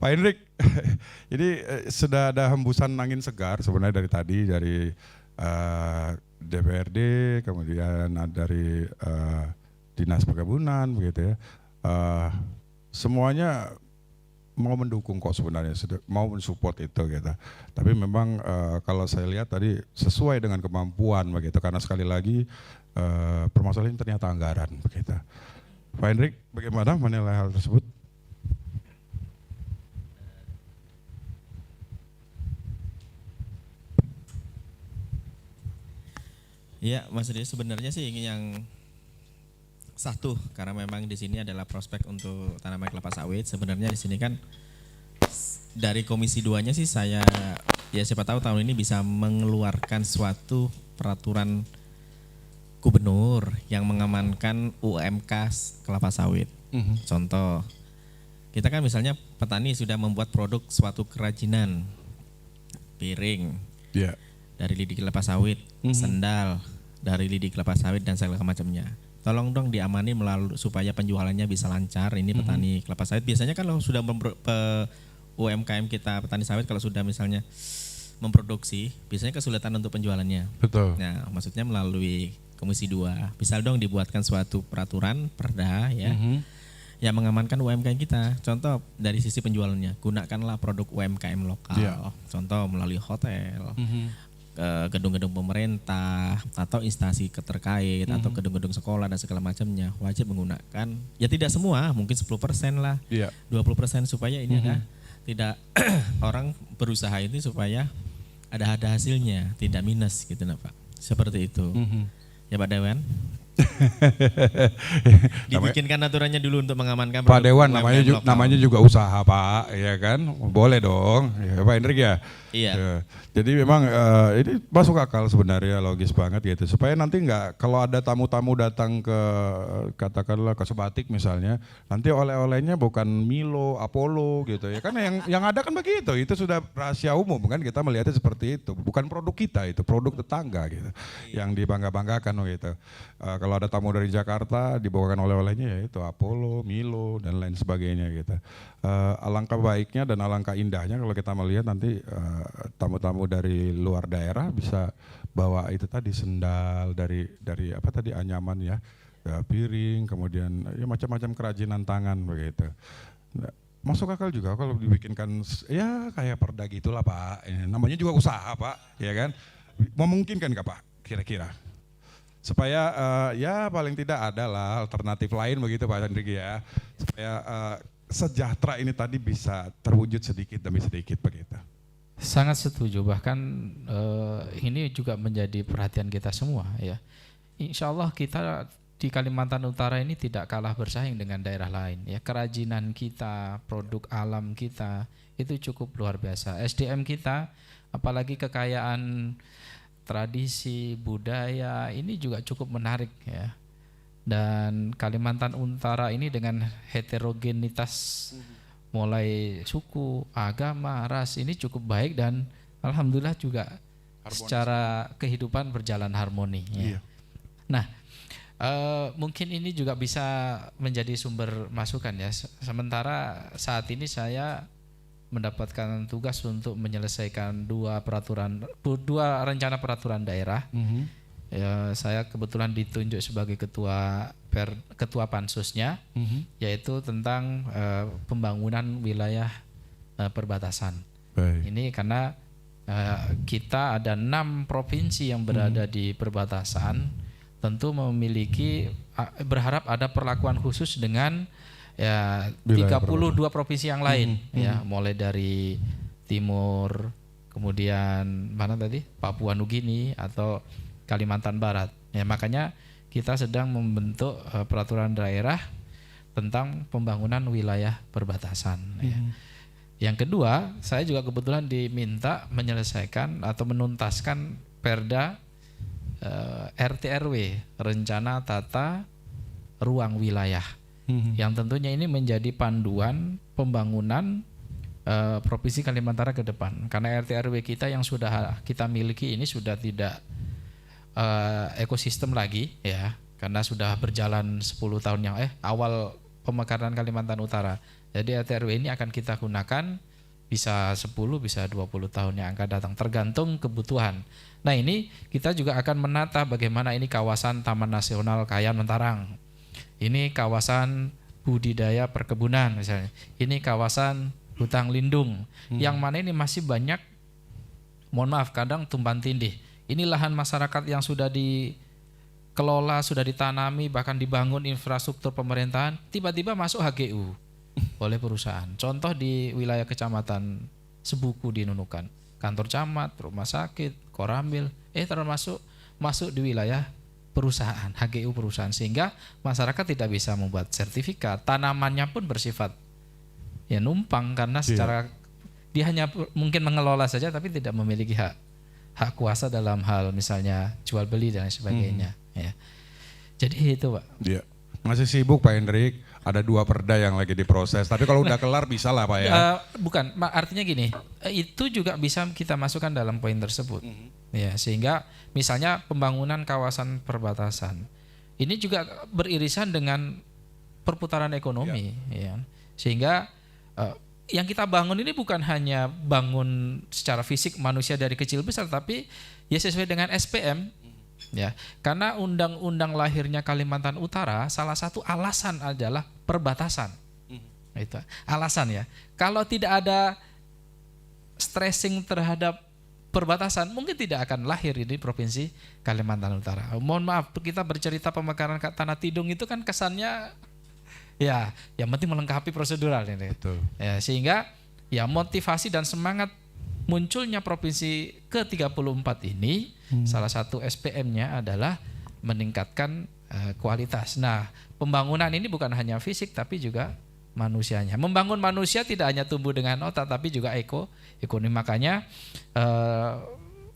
Pak Hendrik, ini sudah ada hembusan angin segar sebenarnya dari tadi, dari DPRD, kemudian dari dinas perkebunan begitu ya. Semuanya mau mendukung kok sebenarnya, mau mensupport itu gitu. Tapi memang kalau saya lihat tadi sesuai dengan kemampuan begitu, karena sekali lagi permasalahan ternyata anggaran begitu. Pak Hendrik, bagaimana menilai hal tersebut? Ya, Mas Rio, sebenarnya sih yang satu, karena memang di sini adalah prospek untuk tanaman kelapa sawit. Sebenarnya di sini kan dari Komisi 2-nya sih saya, ya siapa tahu tahun ini bisa mengeluarkan suatu peraturan gubernur yang mengamankan UMK kelapa sawit. Contoh, kita kan misalnya petani sudah membuat produk suatu kerajinan, piring, dari lidi kelapa sawit, sendal dari lidi kelapa sawit dan segala macamnya. Tolong dong diamani melalui supaya penjualannya bisa lancar. Ini petani kelapa sawit biasanya kan kalau sudah UMKM kita petani sawit kalau sudah misalnya memproduksi biasanya kesulitan untuk penjualannya. Betul. Nah, maksudnya melalui Komisi 2 bisa dong dibuatkan suatu peraturan perda ya. Yang mengamankan UMKM kita. Contoh dari sisi penjualannya, gunakanlah produk UMKM lokal. Contoh melalui hotel, gedung-gedung pemerintah atau instansi terkait atau gedung-gedung sekolah dan segala macamnya wajib menggunakan. Ya tidak semua, mungkin 10% lah, 20% supaya ini tidak orang berusaha ini supaya ada hasilnya, tidak minus gitu nah Pak. Seperti itu. Ya Pak Dewan. Dibikinkan aturannya dulu untuk mengamankan Pak Dewan namanya juga usaha Pak, ya kan, boleh dong, ya, Pak Hendrik ya. Iya. Ya. Jadi memang ini masuk akal sebenarnya, logis banget gitu, supaya nanti nggak kalau ada tamu-tamu datang ke katakanlah ke Sebatik misalnya, nanti oleh-olehnya bukan Milo, Apollo gitu ya kan, yang ada kan begitu, itu sudah rahasia umum kan, kita melihatnya seperti itu, bukan produk kita, itu produk tetangga gitu, yang dibangga-banggakan gitu. Kalau ada tamu dari Jakarta dibawakan oleh-olehnya ya itu Apollo, Milo dan lain sebagainya gitu. Alangkah baiknya dan alangkah indahnya kalau kita melihat nanti tamu-tamu dari luar daerah bisa bawa itu tadi sendal dari apa tadi anyaman ya, piring, kemudian ya macam-macam kerajinan tangan begitu. Nah, masuk akal juga kalau dibikinkan ya kayak perda gitulah Pak. Namanya juga usaha Pak, ya kan? Memungkinkan nggak Pak kira-kira? Supaya ya paling tidak ada lah alternatif lain begitu Pak Hendrik ya, supaya sejahtera ini tadi bisa terwujud sedikit demi sedikit begitu. Sangat setuju, bahkan ini juga menjadi perhatian kita semua ya. Insya Allah kita di Kalimantan Utara ini tidak kalah bersaing dengan daerah lain ya. Kerajinan kita, produk alam kita itu cukup luar biasa. SDM kita, apalagi kekayaan tradisi, budaya ini juga cukup menarik ya. Dan Kalimantan Utara ini dengan heterogenitas mulai suku, agama, ras ini cukup baik dan alhamdulillah juga secara kehidupan berjalan harmoni ya. Nah, mungkin ini juga bisa menjadi sumber masukan ya. Sementara saat ini saya mendapatkan tugas untuk menyelesaikan dua rencana peraturan daerah. Ya, saya kebetulan ditunjuk sebagai ketua pansusnya, yaitu tentang pembangunan wilayah perbatasan. Ini karena kita ada 6 provinsi yang berada di perbatasan, tentu berharap ada perlakuan khusus dengan ya 32 provinsi yang lain ya, mulai dari timur, kemudian mana tadi Papua Nugini atau Kalimantan Barat. Ya, makanya kita sedang membentuk peraturan daerah tentang pembangunan wilayah perbatasan. Ya. Yang kedua, saya juga kebetulan diminta menyelesaikan atau menuntaskan Perda RT/RW, Rencana Tata Ruang Wilayah, yang tentunya ini menjadi panduan pembangunan Provinsi Kalimantan Utara ke depan. Karena RT/RW kita yang sudah kita miliki ini sudah tidak ekosistem lagi ya, karena sudah berjalan 10 tahun yang awal pemekaran Kalimantan Utara. Jadi RT/RW ini akan kita gunakan bisa 10 bisa 20 tahun yang akan datang, tergantung kebutuhan. Nah, ini kita juga akan menata bagaimana ini kawasan Taman Nasional Kayan Mentarang. Ini kawasan budidaya perkebunan misalnya. Ini kawasan hutan lindung. Yang mana ini masih banyak, mohon maaf, kadang tumpang tindih. Ini lahan masyarakat yang sudah dikelola, sudah ditanami, bahkan dibangun infrastruktur pemerintahan, tiba-tiba masuk HGU oleh perusahaan. Contoh di wilayah kecamatan Sebuku di Nunukan, kantor camat, rumah sakit, koramil, termasuk masuk di wilayah perusahaan, HGU perusahaan, sehingga masyarakat tidak bisa membuat sertifikat. Tanamannya pun bersifat ya numpang karena secara dia hanya mungkin mengelola saja tapi tidak memiliki hak kuasa dalam hal misalnya jual beli dan sebagainya. Ya. Jadi itu Pak. Iya. Masih sibuk Pak Hendrik, ada 2 perda yang lagi diproses. Tapi kalau udah kelar bisa lah Pak ya. Bukan, artinya gini, itu juga bisa kita masukkan dalam poin tersebut. Ya, sehingga misalnya pembangunan kawasan perbatasan ini juga beririsan dengan perputaran ekonomi, ya. Sehingga yang kita bangun ini bukan hanya bangun secara fisik manusia dari kecil besar, tapi ya sesuai dengan SPM. Ya, karena undang-undang lahirnya Kalimantan Utara salah satu alasan adalah perbatasan. Itu alasan ya. Kalau tidak ada stressing terhadap perbatasan, mungkin tidak akan lahir ini provinsi Kalimantan Utara. Mohon maaf, kita bercerita pemekaran tanah tidung itu kan kesannya ya yang penting melengkapi prosedural ini. Betul. Ya, sehingga ya motivasi dan semangat munculnya provinsi ke-34 ini salah satu SPM-nya adalah meningkatkan kualitas. Nah, pembangunan ini bukan hanya fisik tapi juga manusianya. Membangun manusia tidak hanya tumbuh dengan otak tapi juga ekonomi. Makanya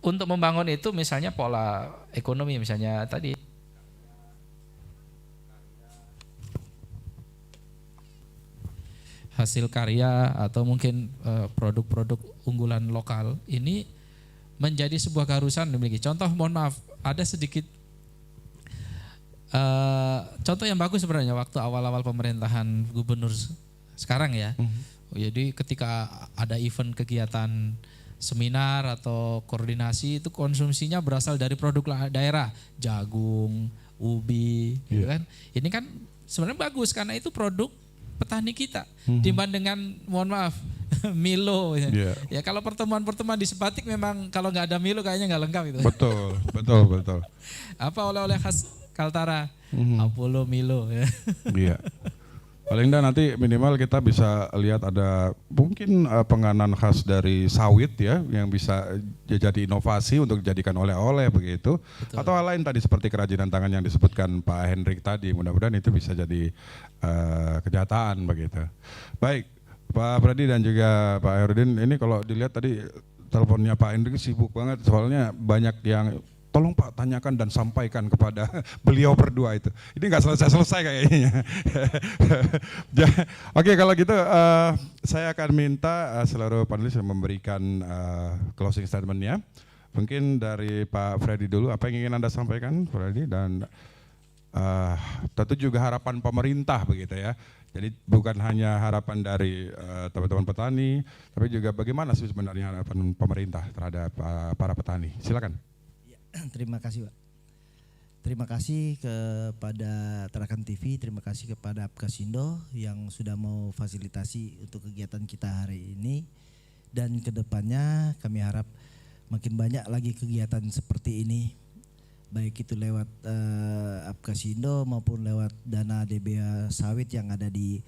untuk membangun itu misalnya pola ekonomi misalnya tadi hasil karya atau mungkin produk-produk unggulan lokal ini menjadi sebuah keharusan dimiliki. Contoh, mohon maaf, ada sedikit contoh yang bagus sebenarnya waktu awal-awal pemerintahan gubernur sekarang ya. Jadi ketika ada event kegiatan seminar atau koordinasi itu konsumsinya berasal dari produk daerah, jagung, ubi, gitu kan. Ini kan sebenarnya bagus karena itu produk petani kita dibandingkan mohon maaf Milo ya kalau pertemuan di Sepatik memang kalau nggak ada Milo kayaknya nggak lengkap itu. Betul. Apa oleh-oleh khas Kaltara? Apollo, Milo ya. Iya. Paling enggak nanti minimal kita bisa lihat ada mungkin penganan khas dari sawit ya yang bisa jadi inovasi untuk dijadikan oleh-oleh begitu. Betul. Atau hal lain tadi seperti kerajinan tangan yang disebutkan Pak Hendrik tadi. Mudah-mudahan itu bisa jadi kenyataan begitu. Baik, Pak Pradi dan juga Pak Herudin, ini kalau dilihat tadi teleponnya Pak Hendrik sibuk banget soalnya banyak yang tolong Pak tanyakan dan sampaikan kepada beliau berdua itu. Ini nggak selesai-selesai kayaknya. Oke, kalau gitu saya akan minta seluruh panelis yang memberikan closing statement-nya. Mungkin dari Pak Freddy dulu, apa yang ingin Anda sampaikan Freddy, dan tentu juga harapan pemerintah begitu ya. Jadi bukan hanya harapan dari teman-teman petani, tapi juga bagaimana sih sebenarnya harapan pemerintah terhadap para petani. Silakan. Terima kasih Pak. Terima kasih kepada Tarakan TV, terima kasih kepada Apkasindo yang sudah mau fasilitasi untuk kegiatan kita hari ini. Dan kedepannya kami harap makin banyak lagi kegiatan seperti ini, baik itu lewat Apkasindo maupun lewat dana DBA sawit yang ada di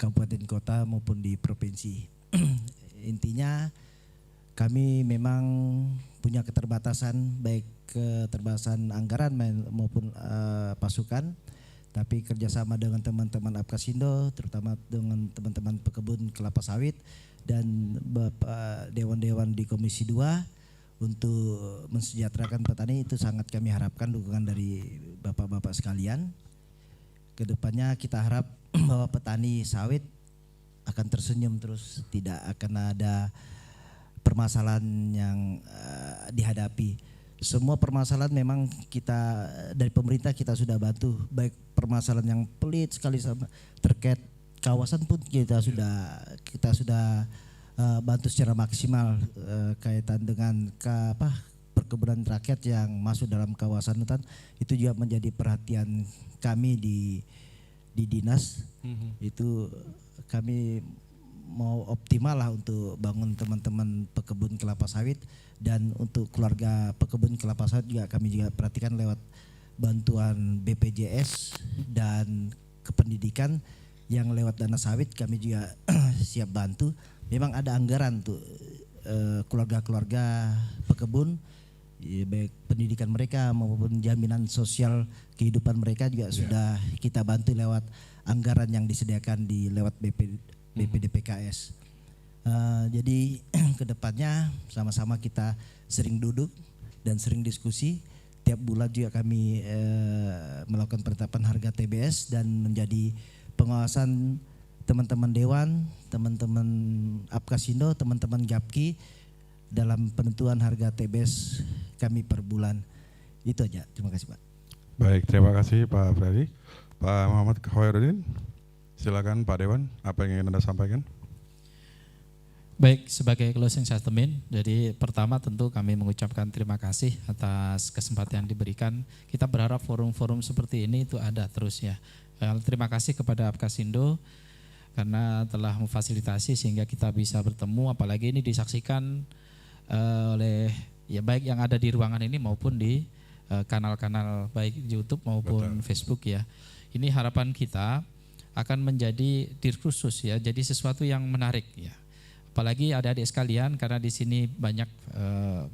kabupaten kota maupun di provinsi. Intinya kami memang punya keterbatasan, baik keterbatasan anggaran maupun pasukan, tapi kerjasama dengan teman-teman Apkasindo, terutama dengan teman-teman pekebun kelapa sawit dan Bapak Dewan-Dewan di Komisi 2 untuk mensejahterakan petani, itu sangat kami harapkan dukungan dari Bapak-Bapak sekalian. Kedepannya kita harap bahwa petani sawit akan tersenyum terus, tidak akan ada permasalahan yang dihadapi. Semua permasalahan memang kita dari pemerintah kita sudah bantu, baik permasalahan yang pelit sekali sama terkait kawasan pun kita sudah bantu secara maksimal kaitan dengan perkebunan rakyat yang masuk dalam kawasan hutan itu juga menjadi perhatian kami di dinas. Itu kami mau optimal lah untuk bangun teman-teman pekebun kelapa sawit, dan untuk keluarga pekebun kelapa sawit juga kami juga perhatikan lewat bantuan BPJS dan kependidikan yang lewat dana sawit kami juga siap bantu. Memang ada anggaran untuk keluarga-keluarga pekebun, baik pendidikan mereka maupun jaminan sosial kehidupan mereka juga sudah kita bantu lewat anggaran yang disediakan di lewat BPDPKS. Jadi kedepannya sama-sama kita sering duduk dan sering diskusi. Tiap bulan juga kami melakukan penetapan harga TBS dan menjadi pengawasan teman-teman Dewan, teman-teman Apkasindo, teman-teman Gapki dalam penentuan harga TBS kami per bulan. Itu aja, terima kasih Pak. Baik, terima kasih Pak Freddy. Pak Muhammad Khairuddin, silakan Pak Dewan, apa yang ingin Anda sampaikan? Baik, sebagai closing statement, jadi pertama tentu kami mengucapkan terima kasih atas kesempatan yang diberikan. Kita berharap forum-forum seperti ini itu ada terus ya. Terima kasih kepada Apkasindo karena telah memfasilitasi sehingga kita bisa bertemu, apalagi ini disaksikan oleh ya baik yang ada di ruangan ini maupun di kanal-kanal baik YouTube maupun Facebook ya. Ini harapan kita akan menjadi diskursus ya, jadi sesuatu yang menarik ya. Apalagi adik-adik sekalian, karena di sini banyak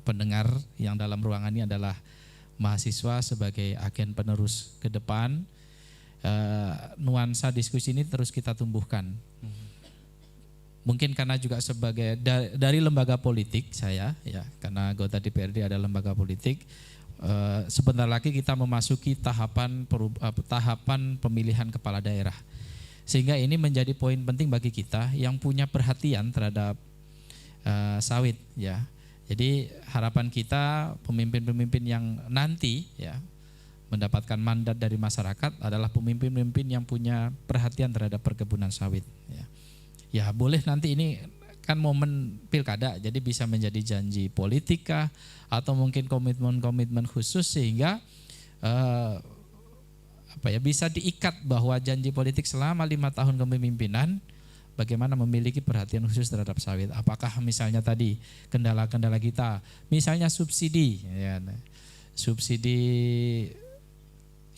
pendengar yang dalam ruangan ini adalah mahasiswa sebagai agen penerus ke depan. Nuansa diskusi ini terus kita tumbuhkan. Mungkin karena juga sebagai dari lembaga politik saya, ya, karena anggota DPRD ada lembaga politik. Sebentar lagi kita memasuki tahapan pemilihan kepala daerah. Sehingga ini menjadi poin penting bagi kita yang punya perhatian terhadap sawit ya. Jadi harapan kita pemimpin-pemimpin yang nanti ya mendapatkan mandat dari masyarakat adalah pemimpin-pemimpin yang punya perhatian terhadap perkebunan sawit ya. Ya boleh nanti ini kan momen pilkada, jadi bisa menjadi janji politik kah, atau mungkin komitmen-komitmen khusus sehingga bisa diikat bahwa janji politik selama 5 tahun kepemimpinan bagaimana memiliki perhatian khusus terhadap sawit. Apakah misalnya tadi kendala-kendala kita, misalnya subsidi, ya, subsidi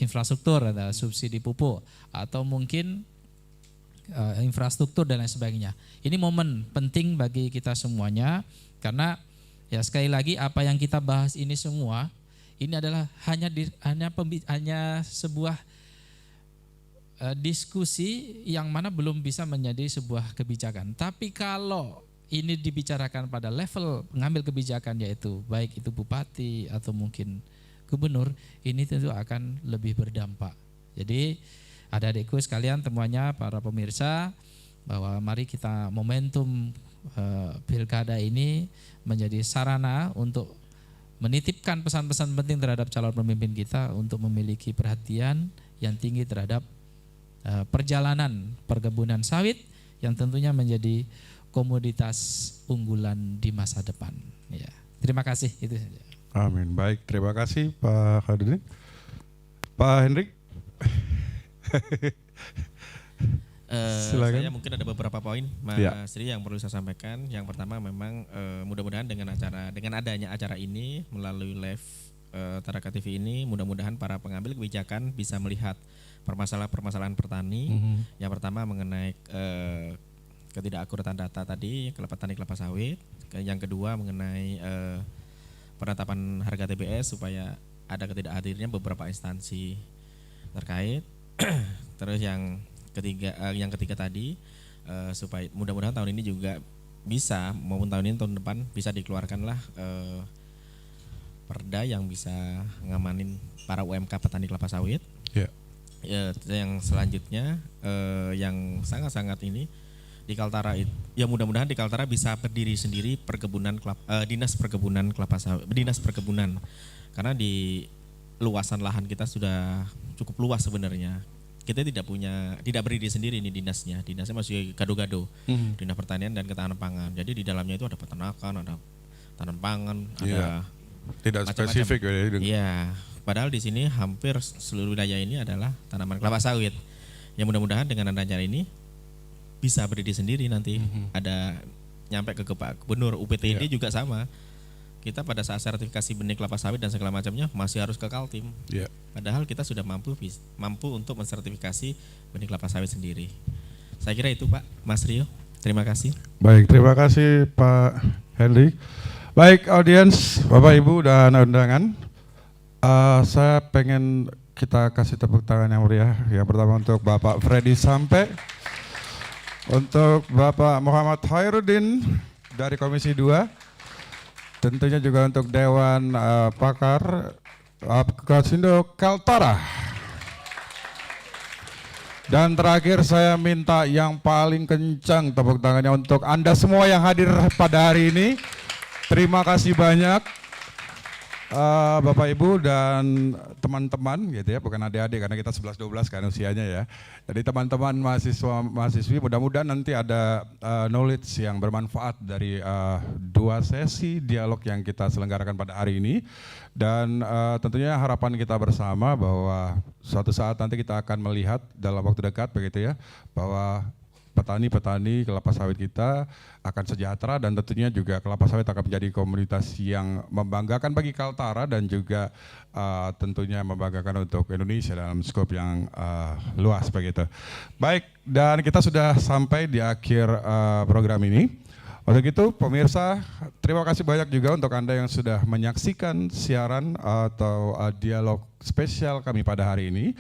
infrastruktur, ada subsidi pupuk, atau mungkin infrastruktur dan lain sebagainya. Ini momen penting bagi kita semuanya karena ya sekali lagi apa yang kita bahas ini semua ini adalah hanya sebuah diskusi yang mana belum bisa menjadi sebuah kebijakan. Tapi kalau ini dibicarakan pada level pengambil kebijakan yaitu baik itu bupati atau mungkin gubernur, ini tentu akan lebih berdampak. Jadi adik-adikku sekalian semuanya, para pemirsa, bahwa mari kita momentum pilkada ini menjadi sarana untuk menitipkan pesan-pesan penting terhadap calon pemimpin kita untuk memiliki perhatian yang tinggi terhadap perjalanan perkebunan sawit yang tentunya menjadi komoditas unggulan di masa depan. Ya, terima kasih itu saja. Amin. Baik, terima kasih Pak Khairuddin. Pak Hendrik. Saya mungkin ada beberapa poin Mas Sri yang perlu saya sampaikan. Yang pertama memang mudah-mudahan dengan adanya acara ini melalui live Taraka TV ini, mudah-mudahan para pengambil kebijakan bisa melihat permasalahan pertani. Yang pertama mengenai ketidakakuratan data tadi petani kelapa sawit. Yang kedua mengenai penetapan harga TBS supaya ada ketidakhadirnya beberapa instansi terkait. Terus yang ketiga tadi supaya mudah-mudahan tahun ini juga bisa maupun tahun ini tahun depan bisa dikeluarkanlah perda yang bisa ngamanin para UMK petani kelapa sawit. Yang selanjutnya yang sangat-sangat ini di Kaltara ya mudah-mudahan di Kaltara bisa berdiri sendiri perkebunan dinas perkebunan kelapa sawit, dinas perkebunan, karena di luasan lahan kita sudah cukup luas sebenarnya. Kita tidak berdiri sendiri ini dinasnya masih gado-gado, dinas pertanian dan ketahanan pangan. Jadi di dalamnya itu ada peternakan, ada tanaman pangan, ada Tidak macam-macam. spesifik ya. Iya, padahal di sini hampir seluruh wilayah ini adalah tanaman kelapa sawit. Ya mudah-mudahan dengan adanya ini bisa berdiri sendiri nanti. Ada nyampe ke Pak Gubernur, UPTD juga sama. Kita pada saat sertifikasi benih kelapa sawit dan segala macamnya masih harus ke Kaltim. Yeah. Padahal kita sudah mampu untuk mensertifikasi benih kelapa sawit sendiri. Saya kira itu Pak, Mas Rio. Terima kasih. Baik, terima kasih Pak Henry. Baik audiens, Bapak Ibu dan undangan. Saya pengen kita kasih tepuk tangan yang meriah. Yang pertama untuk Bapak Freddy Sampe, untuk Bapak Muhammad Khairuddin dari Komisi 2. Tentunya juga untuk Dewan Pakar Apkasindo Kaltara. Dan terakhir saya minta yang paling kencang tepuk tangannya untuk Anda semua yang hadir pada hari ini. Terima kasih banyak Bapak Ibu dan teman-teman gitu ya, bukan adik-adik karena kita 11-12 kan usianya ya. Jadi teman-teman mahasiswi mudah-mudahan nanti ada knowledge yang bermanfaat dari 2 sesi dialog yang kita selenggarakan pada hari ini. Dan tentunya harapan kita bersama bahwa suatu saat nanti kita akan melihat dalam waktu dekat begitu ya, bahwa petani-petani kelapa sawit kita akan sejahtera dan tentunya juga kelapa sawit akan menjadi komoditas yang membanggakan bagi Kaltara dan juga tentunya membanggakan untuk Indonesia dalam skop yang luas begitu. Baik, dan kita sudah sampai di akhir program ini. Untuk itu pemirsa, terima kasih banyak juga untuk Anda yang sudah menyaksikan siaran atau dialog spesial kami pada hari ini.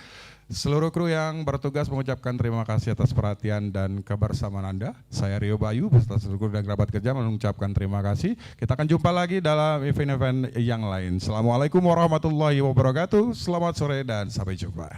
Seluruh kru yang bertugas mengucapkan terima kasih atas perhatian dan kebersamaan Anda. Saya Rio Bayu beserta seluruh kru dan kerabat kerja mengucapkan terima kasih. Kita akan jumpa lagi dalam event-event yang lain. Assalamualaikum warahmatullahi wabarakatuh. Selamat sore dan sampai jumpa.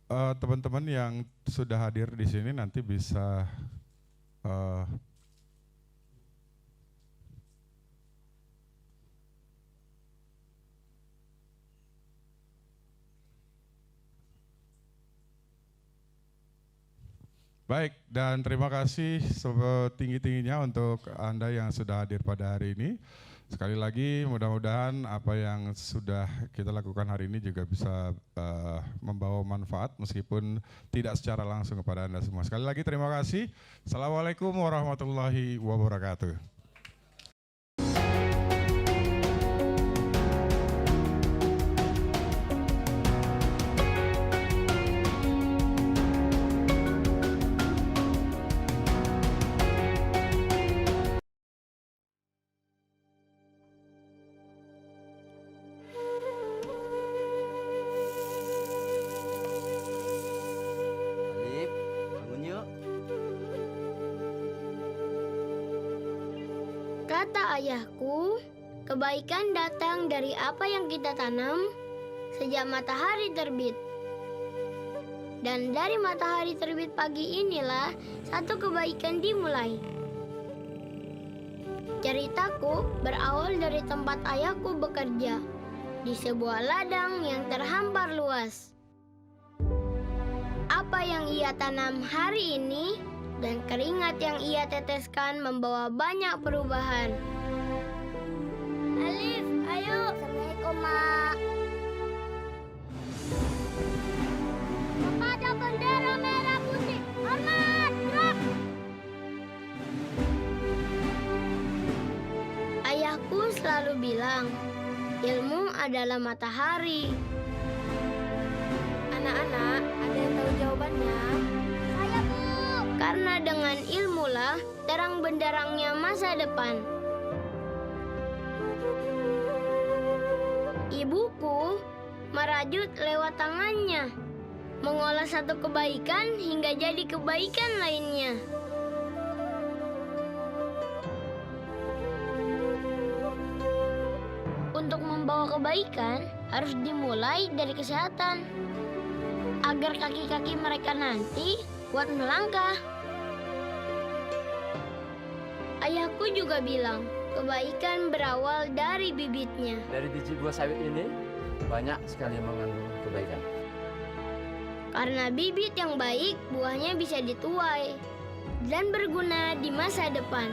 Teman-teman yang sudah hadir di sini nanti bisa baik, dan terima kasih setinggi-tingginya untuk Anda yang sudah hadir pada hari ini. Sekali lagi mudah-mudahan apa yang sudah kita lakukan hari ini juga bisa membawa manfaat meskipun tidak secara langsung kepada Anda semua. Sekali lagi terima kasih. Assalamualaikum warahmatullahi wabarakatuh. Alif, bangun yuk. Kata ayahku, kebaikan datang dari apa yang kita tanam sejak matahari terbit. Dan dari matahari terbit pagi inilah satu kebaikan dimulai. Ceritaku berawal dari tempat ayahku bekerja, di sebuah ladang yang terhampar luas. Apa yang ia tanam hari ini dan keringat yang ia teteskan membawa banyak perubahan. Alif, ayo. Assalamualaikum, Mak. Kepada bendera merah putih, hormat, gerak. Ayahku selalu bilang, ilmu adalah matahari. Anak-anak, ada yang tahu jawabannya? Saya, Bu. Karena dengan ilmulah terang benderangnya masa depan. Ibuku merajut lewat tangannya, mengolah satu kebaikan hingga jadi kebaikan lainnya. Untuk membawa kebaikan harus dimulai dari kesehatan, agar kaki-kaki mereka nanti kuat melangkah. Ayahku juga bilang, kebaikan berawal dari bibitnya. Dari biji buah sawit ini banyak sekali mengandung kebaikan. Karena bibit yang baik, buahnya bisa dituai dan berguna di masa depan.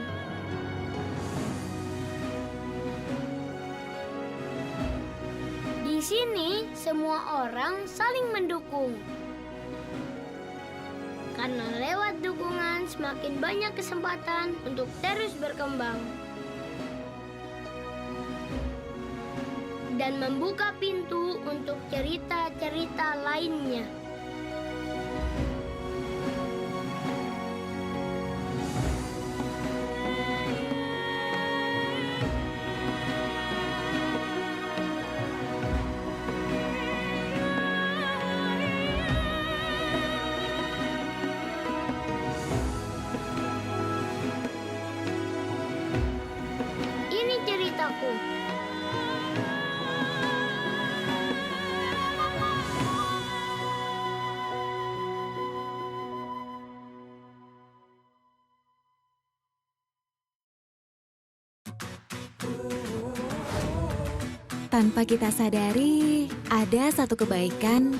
Di sini, semua orang saling mendukung. Karena lewat dukungan, semakin banyak kesempatan untuk terus berkembang. Dan membuka pintu untuk cerita-cerita lainnya. Ini ceritaku. Tanpa kita sadari, ada satu kebaikan